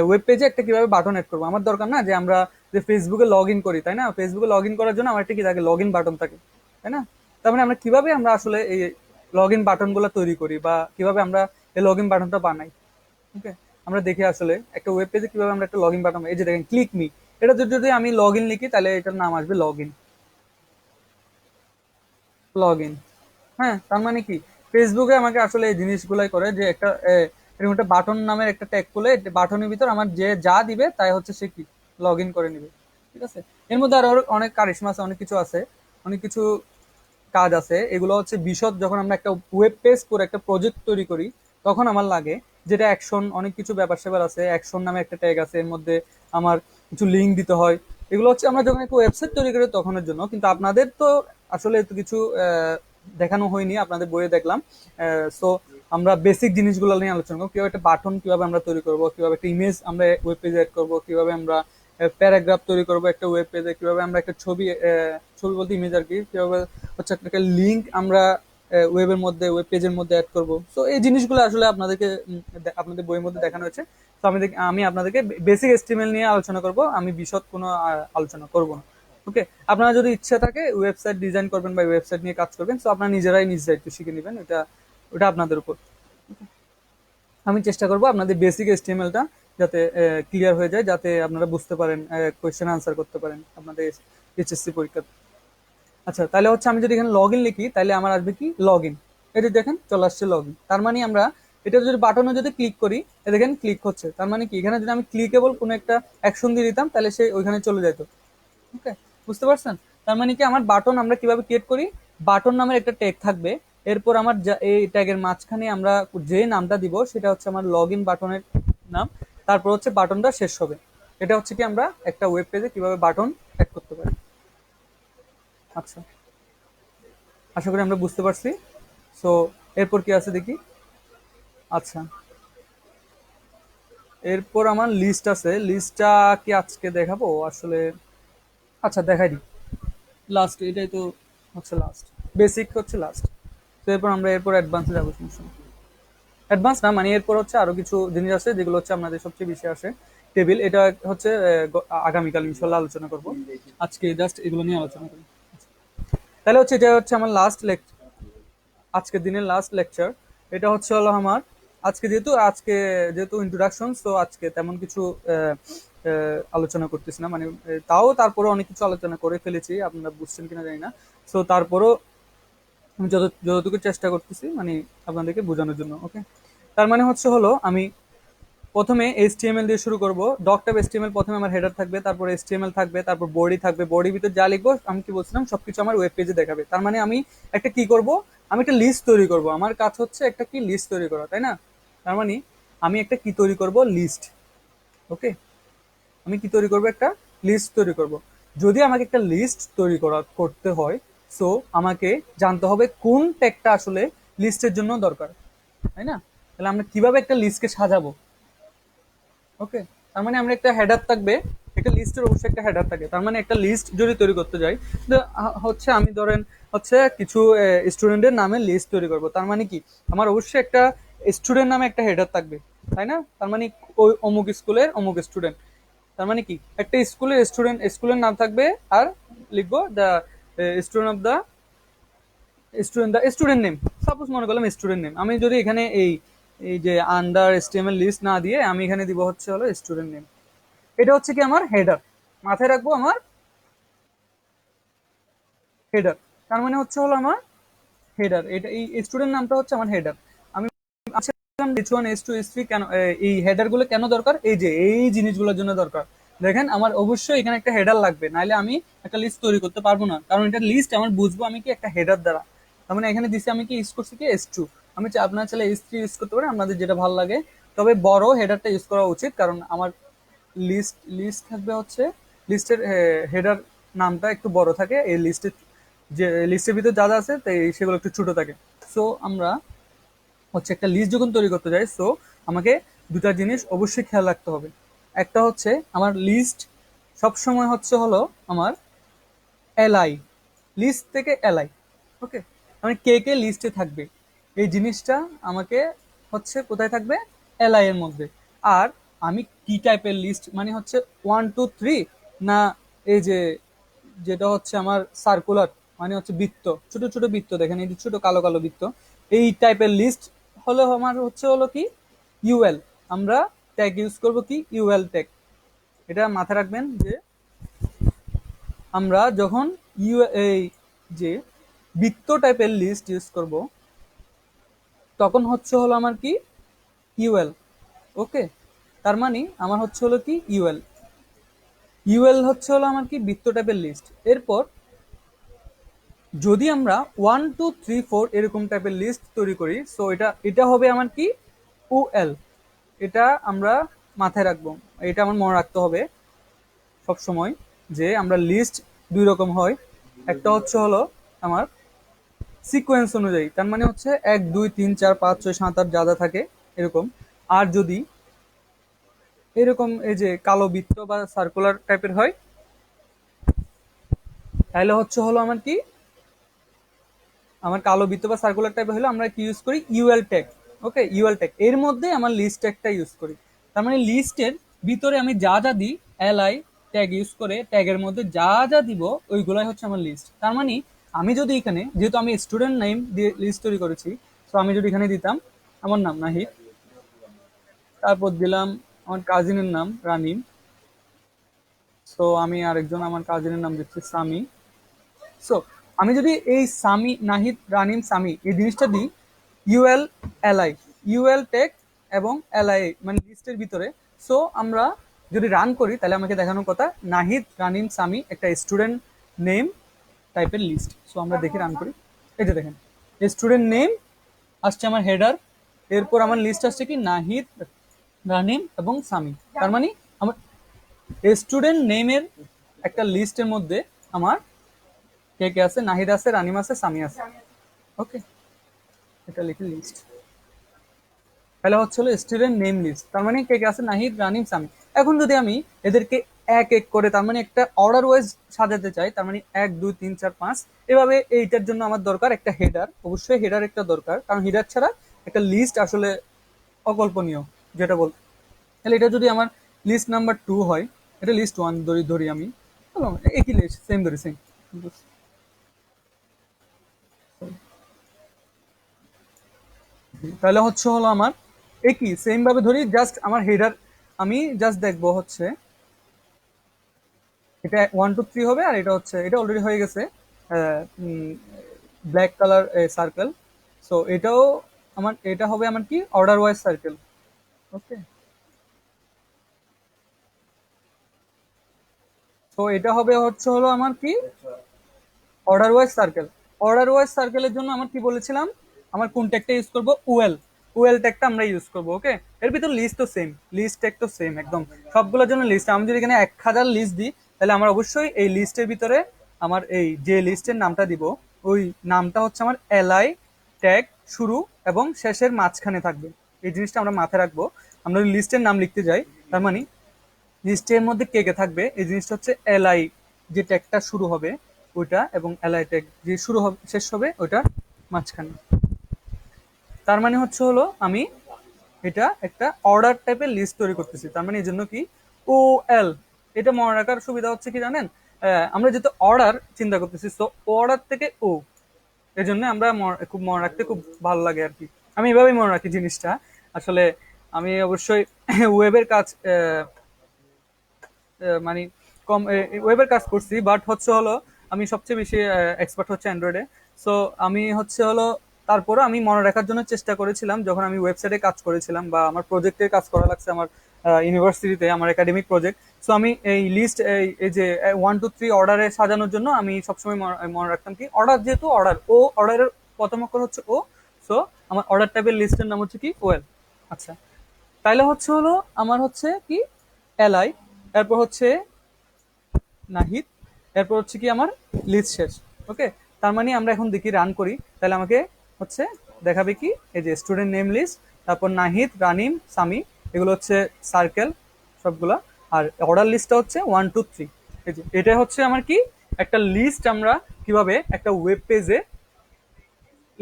ওয়েব পেজে একটা কিভাবে বাটন অ্যাড করবো, আমার দরকার না যে আমরা যে ফেসবুকে লগ ইন করি, তাই না? ফেসবুকে লগ ইন করার জন্য আমার একটা কি থাকে, লগ ইন বাটন থাকে, তাই না? তার মানে আমরা কিভাবে আমরা আসলে এই লগ ইন বাটন গুলো তৈরি করি বা কিভাবে আমরা এই লগ ইন বাটনটা বানাই, ওকে? আমরা দেখি আসলে একটা ওয়েব পেজে কিভাবে আমরা একটা লগ ইন বাটন, এই যে দেখেন ক্লিক মি, এটা যদি আমি লগ ইন লিখি তাহলে এটার নাম আসবে লগ ইন, লগ ইন। হ্যাঁ, তার মানে কি ফেসবুকে আমাকে আসলে এই জিনিসগুলাই করে যে একটা এরকম একটা বাটন নামের একটা ট্যাগ করলে বাটনের ভিতর আমার যে যা দিবে তাই হচ্ছে সে কি লগ ইন করে নিবে, ঠিক আছে? এর মধ্যে আরো অনেক কারিশমা আছে, অনেক কিছু আছে, অনেক কিছু কাজ আছে। এগুলো হচ্ছে বিশদ যখন আমরা একটা ওয়েব পেজ করে একটা প্রজেক্ট তৈরি করি তখন আমার লাগে, যেটা অ্যাকশন, অনেক কিছু ব্যাপার স্যাপার আছে, অ্যাকশন নামে একটা ট্যাগ আছে, এর মধ্যে আমার কিছু লিঙ্ক দিতে হয়। এগুলো হচ্ছে আমরা যখন একটা ওয়েবসাইট তৈরি করি তখনের জন্য, কিন্তু আপনাদের তো আসলে এত কিছু দেখানো হয়নি, আপনাদের বইয়ে দেখলাম। সো আমরা বেসিক জিনিসগুলো নিয়ে আলোচনা করবো, কিভাবে একটা বাটন কিভাবে আমরা তৈরি করবো, কিভাবে একটা ইমেজ আমরা ওয়েব পেজে অ্যাড করবো, কিভাবে আমরা প্যারাগ্রাফ তৈরি করবো একটা ওয়েব পেজে, কিভাবে আমরা একটা ছবি, ছবি বলতে ইমেজ আর কি, কিভাবে হচ্ছে একটা লিঙ্ক আমরা ওয়েবের মধ্যে, ওয়েব পেজের মধ্যে অ্যাড করবো। তো এই জিনিসগুলো আসলে আপনাদেরকে আপনাদের বইয়ের মধ্যে দেখানো হয়েছে। তো আমি আপনাদেরকে বেসিক এস্টিমেল নিয়ে আলোচনা করব, আমি বিশদ কোনো আলোচনা করব না। ওকে, আপনারা যদি ইচ্ছা থাকে ওয়েবসাইট ডিজাইন করবেন বা ওয়েবসাইট নিয়ে কাজ করবেন, তো আপনারা নিজেরাই নিজ দায়িত্ব শিখে নেবেন, এটা ওটা আপনাদের উপর। আমি চেষ্টা করব আপনাদের বেসিক এস্টিমেলটা যাতে ক্লিয়ার হয়ে যায়, যাতে আপনারা বুঝতে পারেন, কোয়েশ্চেন আনসার করতে পারেন আপনাদের HSC পরীক্ষা। আচ্ছা, তাহলে হচ্ছে আমি যদি এখানে লগ ইন লিখি তাহলে আমার আসবে কি লগ ইন, এটা দেখেন চলে আসছে লগ ইন। তার মানে আমরা এটা যদি বাটনে যদি ক্লিক করি, এ দেখেন ক্লিক হচ্ছে, তার মানে কি এখানে যদি আমি ক্লিকেবল কোনো একটা অ্যাকশন দিয়ে দিতাম তাহলে সে ওইখানে চলে যেত। ওকে, বুঝতে পারছেন? তার মানে কি আমার বাটন আমরা কিভাবে ক্রিয়েট করি, বাটন নামের একটা ট্যাগ থাকবে, এরপর আমার এই ট্যাগের মাঝখানে আমরা যে নামটা দিব সেটা হচ্ছে আমার লগ ইন বাটনের নাম, তারপর হচ্ছে বাটনটা শেষ হবে। এটা হচ্ছে কি আমরা একটা ওয়েব পেজে কিভাবে বাটন অ্যাড করতে পারি। আচ্ছা, আশা করি আমরা বুঝতে পারছি। সো এরপর কি আছে দেখি। আচ্ছা, এরপর আমার লিস্ট আছে, লিস্টটা কি আজকে দেখাবো আসলে? আচ্ছা, দেখাই দিই। লাস্ট এটাই তো হচ্ছে লাস্ট, বেসিক হচ্ছে লাস্ট। তো এরপর আমরা এরপর অ্যাডভান্সে যাবো, সমস্যা নেই। অ্যাডভান্স না মানে এরপর হচ্ছে আরো কিছু জিনিস আছে যেগুলো হচ্ছে আপনাদের সবচেয়ে বেশি আসে। টেবিল, এটা হচ্ছে আগামীকাল ইনশাল্লাহ আলোচনা করব, আজকে জাস্ট এগুলো নিয়ে আলোচনা করি। তাহলে হচ্ছে এটা হচ্ছে আমার লাস্ট লেকচার, আজকের দিনের লাস্ট লেকচার। এটা হচ্ছে হলো আমার আজকে যেহেতু ইন্ট্রোডাকশন, তো আজকে তেমন কিছু আলোচনা করতেছি না, মানে তাও তারপরে অনেক কিছু আলোচনা করে ফেলেছি, আপনারা বুঝছেন কিনা জানি না। সো তারপরও আমি যতটুকু চেষ্টা করতেছি মানে আপনাদেরকে বোঝানোর জন্য, ওকে? তার মানে হচ্ছে হলো আমি প্রথমে HTML দিয়ে শুরু করব। ডক টাইপ HTML, প্রথমে আমার হেডার থাকবে, তারপর HTML থাকবে, তারপর বডি থাকবে, বডির ভিতর যা লিখবো আমি কি বলছিলাম সবকিছু আমার ওয়েব পেজে দেখাবে। তার মানে আমি একটা কি করব, আমি একটা লিস্ট তৈরি করব, আমার কাজ হচ্ছে একটা কি লিস্ট তৈরি করা, তাই না? তার মানে আমি একটা কি তৈরি করব, লিস্ট। ওকে, আমি কি তৈরি করব, একটা লিস্ট তৈরি করব। যদি আমাকে একটা লিস্ট তৈরি করতে হয়, সো আমাকে জানতে হবে কোন ট্যাগটা আসলে লিস্টের জন্য দরকার, তাই না? তাহলে আমরা কিভাবে একটা লিস্টকে সাজাবো। ওকে, তার মানে আমরা একটা হেডার থাকবে, একটা লিস্টের অবশ্যই একটা হেডার থাকে। তার মানে একটা লিস্ট যদি তৈরি করতে যাই, তো হচ্ছে আমি ধরেন হচ্ছে কিছু স্টুডেন্টের নামে লিস্ট তৈরি করব, তার মানে কি আমার অবশ্যই একটা স্টুডেন্ট নামে একটা হেডার থাকবে, তাই না? তার মানে ওই অমুক স্কুলের অমুক স্টুডেন্ট, তার মানে কি একটা স্কুলের স্টুডেন্ট, স্কুলের নাম থাকবে, আর লিখবো the student of the student name. Suppose মনে করলাম স্টুডেন্ট নেম, আমি যদি এখানে এই এই যে আন্ডার HTML লিস্ট না দিয়ে আমি এখানে দিব হচ্ছে হলো স্টুডেন্ট নেম। এটা হচ্ছে কি আমার হেডার, মাথায় রাখবো আমার হেডার। তার মানে হচ্ছে হলো আমার হেডার, এটা এই স্টুডেন্ট নামটা হচ্ছে আমার হেডার। আমি H1 H2 H3 কেন এই হেডার গুলো কেন দরকার, এই যে এই জিনিসগুলোর জন্য দরকার। দেখেন আমার অবশ্যই এখানে একটা হেডার লাগবে, নাহলে আমি একটা লিস্ট তৈরি করতে পারবো না, কারণ এটা লিস্ট আমার বুঝবো আমি কি একটা হেডার দ্বারা। তার মানে এখানে দিচ্ছি আমি কি ইউজ করছি কি H2, আমি আপনার চাইলে H3 ইউজ করতে পারেন, আপনাদের যেটা ভালো লাগে। তবে বড় হেডারটা ইউজ করা উচিত, কারণ আমার লিস্ট লিস্ট থাকবে হচ্ছে লিস্টের হেডার নামটা একটু বড় থাকে, এই লিস্টের যে লিস্টের ভিতর যা যা আছে তাই সেগুলো একটু ছোট থাকে। সো আমরা হচ্ছে একটা লিস্ট যখন তৈরি করতে যাই, আমাকে দুটা জিনিস অবশ্যই খেয়াল রাখতে হবে। একটা হচ্ছে আমার লিস্ট সবসময় হচ্ছে হলো আমার এলআই, লিস্ট থেকে এলআই। ওকে, মানে কে কে লিস্টে থাকবে এই জিনিসটা আমাকে হচ্ছে কোথায় থাকবে, এলআই এর মধ্যে। আর আমি কি টাইপের লিস্ট, মানে হচ্ছে 1 2 3, না এই যে যেটা হচ্ছে আমার সার্কুলার, মানে হচ্ছে বৃত্ত, ছোট ছোট বৃত্ত দেখেন, এই যে ছোট কালো কালো বৃত্ত, এই টাইপের লিস্ট হলো আমার হচ্ছে হলো কি ইউএল। আমরা ট্যাগ ইউজ করব কি ইউএল ট্যাগ। এটা মাথায় রাখবেন যে আমরা যখন এই যে বৃত্ত টাইপের লিস্ট ইউজ করব তখন হচ্ছে হলো আমার কি ইউএল। ওকে, তার মানে আমার হচ্ছে হলো কি ইউএল। ইউএল হচ্ছে হলো আমার কি বৃত্ত টাইপের লিস্ট। এরপর যদি আমরা 1 2 3 4 এরকম টাইপের লিস্ট তৈরি করি, সো এটা এটা হবে আমার কি ওএল। এটা আমরা মাথায় রাখবো, এটা আমার মনে রাখতে হবে সব সময়, যে আমরা লিস্ট দুই রকম হয়। একটা হচ্ছে হলো আমার সিকোয়েন্স অনুযায়ী, তার মানে হচ্ছে 1 2 3 4 5 6 7 8 যা যা থাকে এরকম। আর যদি এরকম এই যে কালো বৃত্ত বা সার্কুলার টাইপের হয়, তাহলে হচ্ছে হলো আমার কি, আমার কালো বৃত্ত বা সার্কুলার টাইপের হলে আমরা কি ইউজ করি ইউএল ট্যাগ। ওকে, ইউএল ট্যাগ এর মধ্যে আমার লিস্ট ট্যাগটা ইউজ করি। তার মানে লিস্টের ভিতরে আমি যা যা দিই, এলআই ট্যাগ ইউজ করে ট্যাগের মধ্যে যা যা দিব ওইগুলাই হচ্ছে আমার লিস্ট। তার মানে আমি যদি এখানে, যেহেতু আমি স্টুডেন্ট নেম দিয়ে লিস্ট তৈরি করেছি, তো আমি যদি এখানে দিতাম আমার নাম নাহিদ, তারপর দিলাম আমার কাজিনের নাম রানিম, সো আমি আরেকজন আমার কাজিনের নাম দিচ্ছি সামি। সো আমি যদি এই সামি নাহিদ রানিম সামি এই জিনিসটা দিই ইউএল এলআই, ইউএল টেক এবং এলআই মানে লিস্টের ভিতরে, সো আমরা যদি রান করি তাহলে আমাকে দেখানোর কথা নাহিদ রানিম সামি একটা স্টুডেন্ট নেম টাইপের লিস্ট। সো আমরা দেখি রান করি, এই যে দেখেন স্টুডেন্ট নেম আসছে আমার হেডার, এরপর আমার লিস্ট আসছে কি নাহিদ রানিম এবং সামি। তার মানে আমার স্টুডেন্ট নেমের একটা লিস্টের মধ্যে আমার কে কে আছে, নাহিদ আছে, রানিম আছে, সামি আছে। ওকে, এটা লিখে লিস্ট, তাহলে হচ্ছে হলো স্টুডেন্ট নেম লিস্ট। তার মানে কে কে আছে, নাহিদ রানিম সামি। এখন যদি আমি এদেরকে এক এক করে, তার মানে একটা অর্ডার ওয়াইজ সাজাতে চাই, তার মানে 1 2 3 4 5 এভাবে, এইটার জন্য আমার দরকার একটা হেডার। অবশ্যই হেডার একটা দরকার, কারণ হেডার ছাড়া একটা লিস্ট আসলে অকল্পনীয় যেটা বল। তাহলে এটা যদি আমার লিস্ট নাম্বার 2 হয়, এটা লিস্ট 1 ধরি ধরি আমি, একই লিস্ট সেম ধরি সেম। তাহলে হচ্ছে হলো আমার একই সেম ভাবে ধরি, জাস্ট আমার হেডার আমি জাস্ট দেখবো হচ্ছে এটা 1 2 3 হবে, আর এটা হচ্ছে এটা অলরেডি হয়ে গেছে ব্ল্যাক কালার সার্কেল। সো এটাও আমার, এটা হবে আমার কি অর্ডার ওয়াইজ সার্কেল। ওকে, তো এটা হবে হচ্ছে হলো আমার কি order wise circle. Order wise সার্কেলের জন্য আমার কি বলেছিলাম, আমার কোন ট্যাগটা ইউজ করব, ওয়েল, ওয়েল ট্যাগটা আমরা ইউজ করব। ওকে, এর ভিতর লিস্ট তো সেম, লিস্ট ট্যাগ তো সেম একদম সবগুলোর জন্য লিস্ট। আমি যদি এখানে 1000 লিস্ট দিই, তাহলে আমার অবশ্যই এই লিস্টের ভিতরে আমার এই যে লিস্টের নামটা দিব ওই নামটা হচ্ছে আমার এলআই ট্যাগ শুরু এবং শেষের মাঝখানে থাকবে। এই জিনিসটা আমরা মাথায় রাখবো। আমরা লিস্টের নাম লিখতে যাই, তার মানে লিস্টের মধ্যে কে কে থাকবে এই জিনিসটা হচ্ছে এলআই, যে ট্যাগটা শুরু হবে ওইটা, এবং এলআই ট্যাগ যে শুরু হবে শেষ হবে ওইটা মাঝখানে। তার মানে হচ্ছে হলো আমি এটা একটা অর্ডার টাইপের লিস্ট তৈরি করতেছি। তার মানে এই জন্য কি ও এল, এটা মনে রাখার সুবিধা হচ্ছে কি জানেন, আমরা যেহেতু অর্ডার চিন্তা করতেছি, তো অর্ডার থেকে ও, এই জন্য আমরা খুব মনে রাখতে খুব ভালো লাগে আর কি। আমি এভাবেই মনে রাখি জিনিসটা। আসলে আমি অবশ্যই ওয়েবের কাজ মানে কম ওয়েবের কাজ করছি, বাট হচ্ছে হলো আমি সবচেয়ে বেশি এক্সপার্ট হচ্ছে অ্যান্ড্রয়েডে। সো আমি হচ্ছে হলো তারপরে আমি মনে রাখার জন্য চেষ্টা করেছিলাম যখন আমি ওয়েবসাইটে কাজ করেছিলাম বা আমার প্রজেক্টের কাজ করা লাগছে আমার ইউনিভার্সিটিতে, আমার একাডেমিক প্রজেক্ট। সো আমি এই লিস্ট এই যে 1 2 3 অর্ডারে সাজানোর জন্য আমি সবসময় মনে রাখতাম কি অর্ডার, যেহেতু অর্ডার ও, অর্ডারের প্রথম অক্ষর হচ্ছে ও, সো আমার অর্ডার টাইপের লিস্টের নাম হচ্ছে কি ওয়েল। আচ্ছা, তাইলে হচ্ছে হলো আমার হচ্ছে কি এলআই, এরপর হচ্ছে নাহিদ, এরপর হচ্ছে কি আমার লিস্ট শেষ। ওকে, তার মানে আমরা এখন দেখি রান করি, তাহলে আমাকে হচ্ছে দেখাবে কি এই যে স্টুডেন্ট নেম লিস্ট, তারপর নাহিদ রানিম সামি, এগুলো হচ্ছে সার্কেল সবগুলা। আর অর্ডার লিস্টটা হচ্ছে 1 2 3। এই যে এটা হচ্ছে আমার কি একটা লিস্ট, আমরা কিভাবে একটা ওয়েব পেজে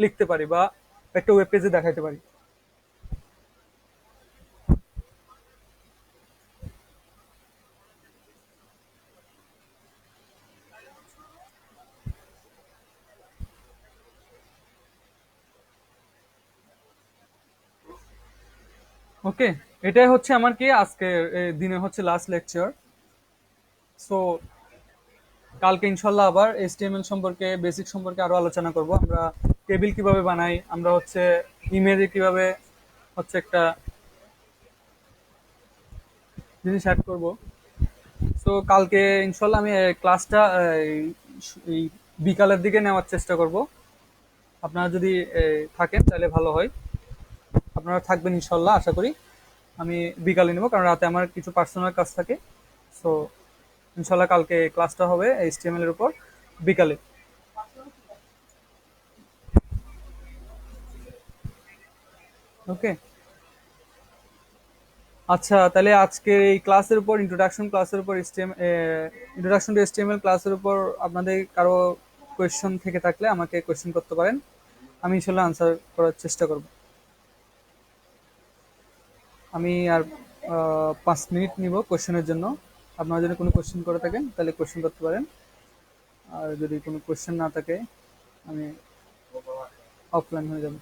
লিখতে পারি বা একটা ওয়েব পেজে দেখাইতে পারি। ওকে, এটাই হচ্ছে আমার কি আজকে দিনে হচ্ছে লাস্ট লেকচার। সো কালকে ইনশাল্লাহ আবার এইচটিএমএল সম্পর্কে, বেসিক সম্পর্কে আরো আলোচনা করব। আমরা টেবিল কিভাবে বানাই, আমরা হচ্ছে ইমেজে কিভাবে হচ্ছে একটা জিনিস অ্যাড করব। সো কালকে ইনশাল্লাহ আমি ক্লাসটা এই বিকালের দিকে নেওয়ার চেষ্টা করব। আপনারা যদি থাকেন তাহলে ভালো হয়। আপনারা থাকবেন ইনশাল্লাহ আশা করি। আমি বিকালে নেব কারণ রাতে আমার কিছু পার্সোনাল কাজ থাকে। সো ইনশাল্লাহ কালকে ক্লাসটা হবে এইচটিএমএল এর উপর বিকালে। ওকে, আচ্ছা তাহলে আজকের এই ক্লাসের উপর, ইন্ট্রোডাকশন ক্লাসের উপর, ইন্ট্রোডাকশন টু এইচটিএমএল ক্লাসের উপর আপনাদের কারো কোয়েশ্চন থেকে থাকলে আমাকে কোয়েশ্চেন করতে পারেন। আমি ইনশাল্লাহ আনসার করার চেষ্টা করব। আমি আর 5 মিনিট নিব কোয়েশ্চেনের জন্য। আপনারা যদি কোনো কোয়েশ্চেন করে থাকেন তাহলে কোয়েশ্চেন করতে পারেন, আর যদি কোনো কোয়েশ্চেন না থাকে আমি অফলাইন হয়ে যাব।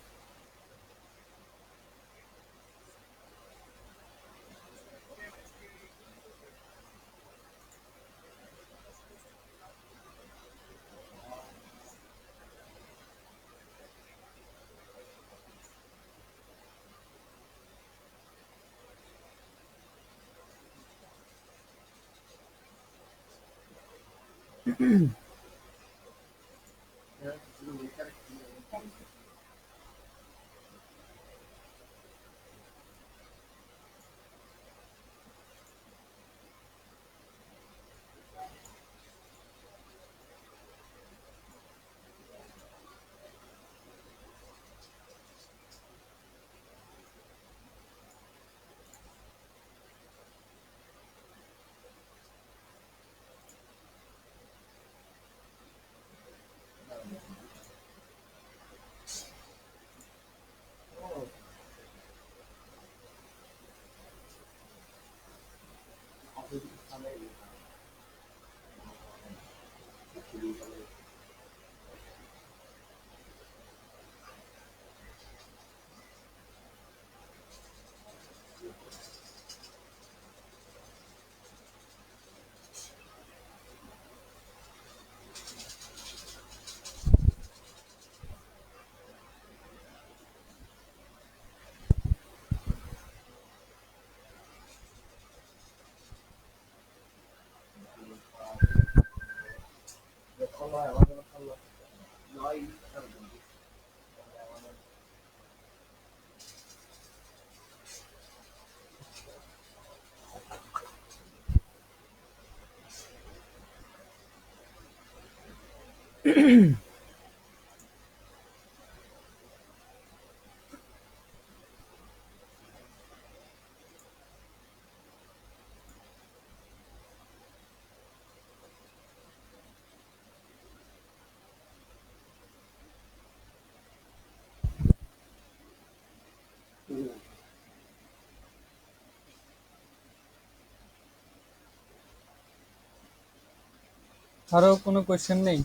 আরো কোনো কোয়েশ্চেন নেই?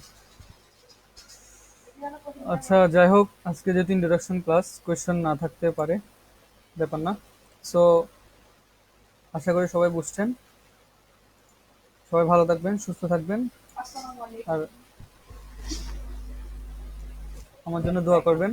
আচ্ছা যাই হোক, আজকে যেহেতু ইন্ট্রোডাকশন ক্লাস, কোয়েশ্চেন না থাকতে পারে, ব্যাপার না। সো আশা করি সবাই বুঝছেন। সবাই ভালো থাকবেন, সুস্থ থাকবেন, আর আমার জন্য দোয়া করবেন।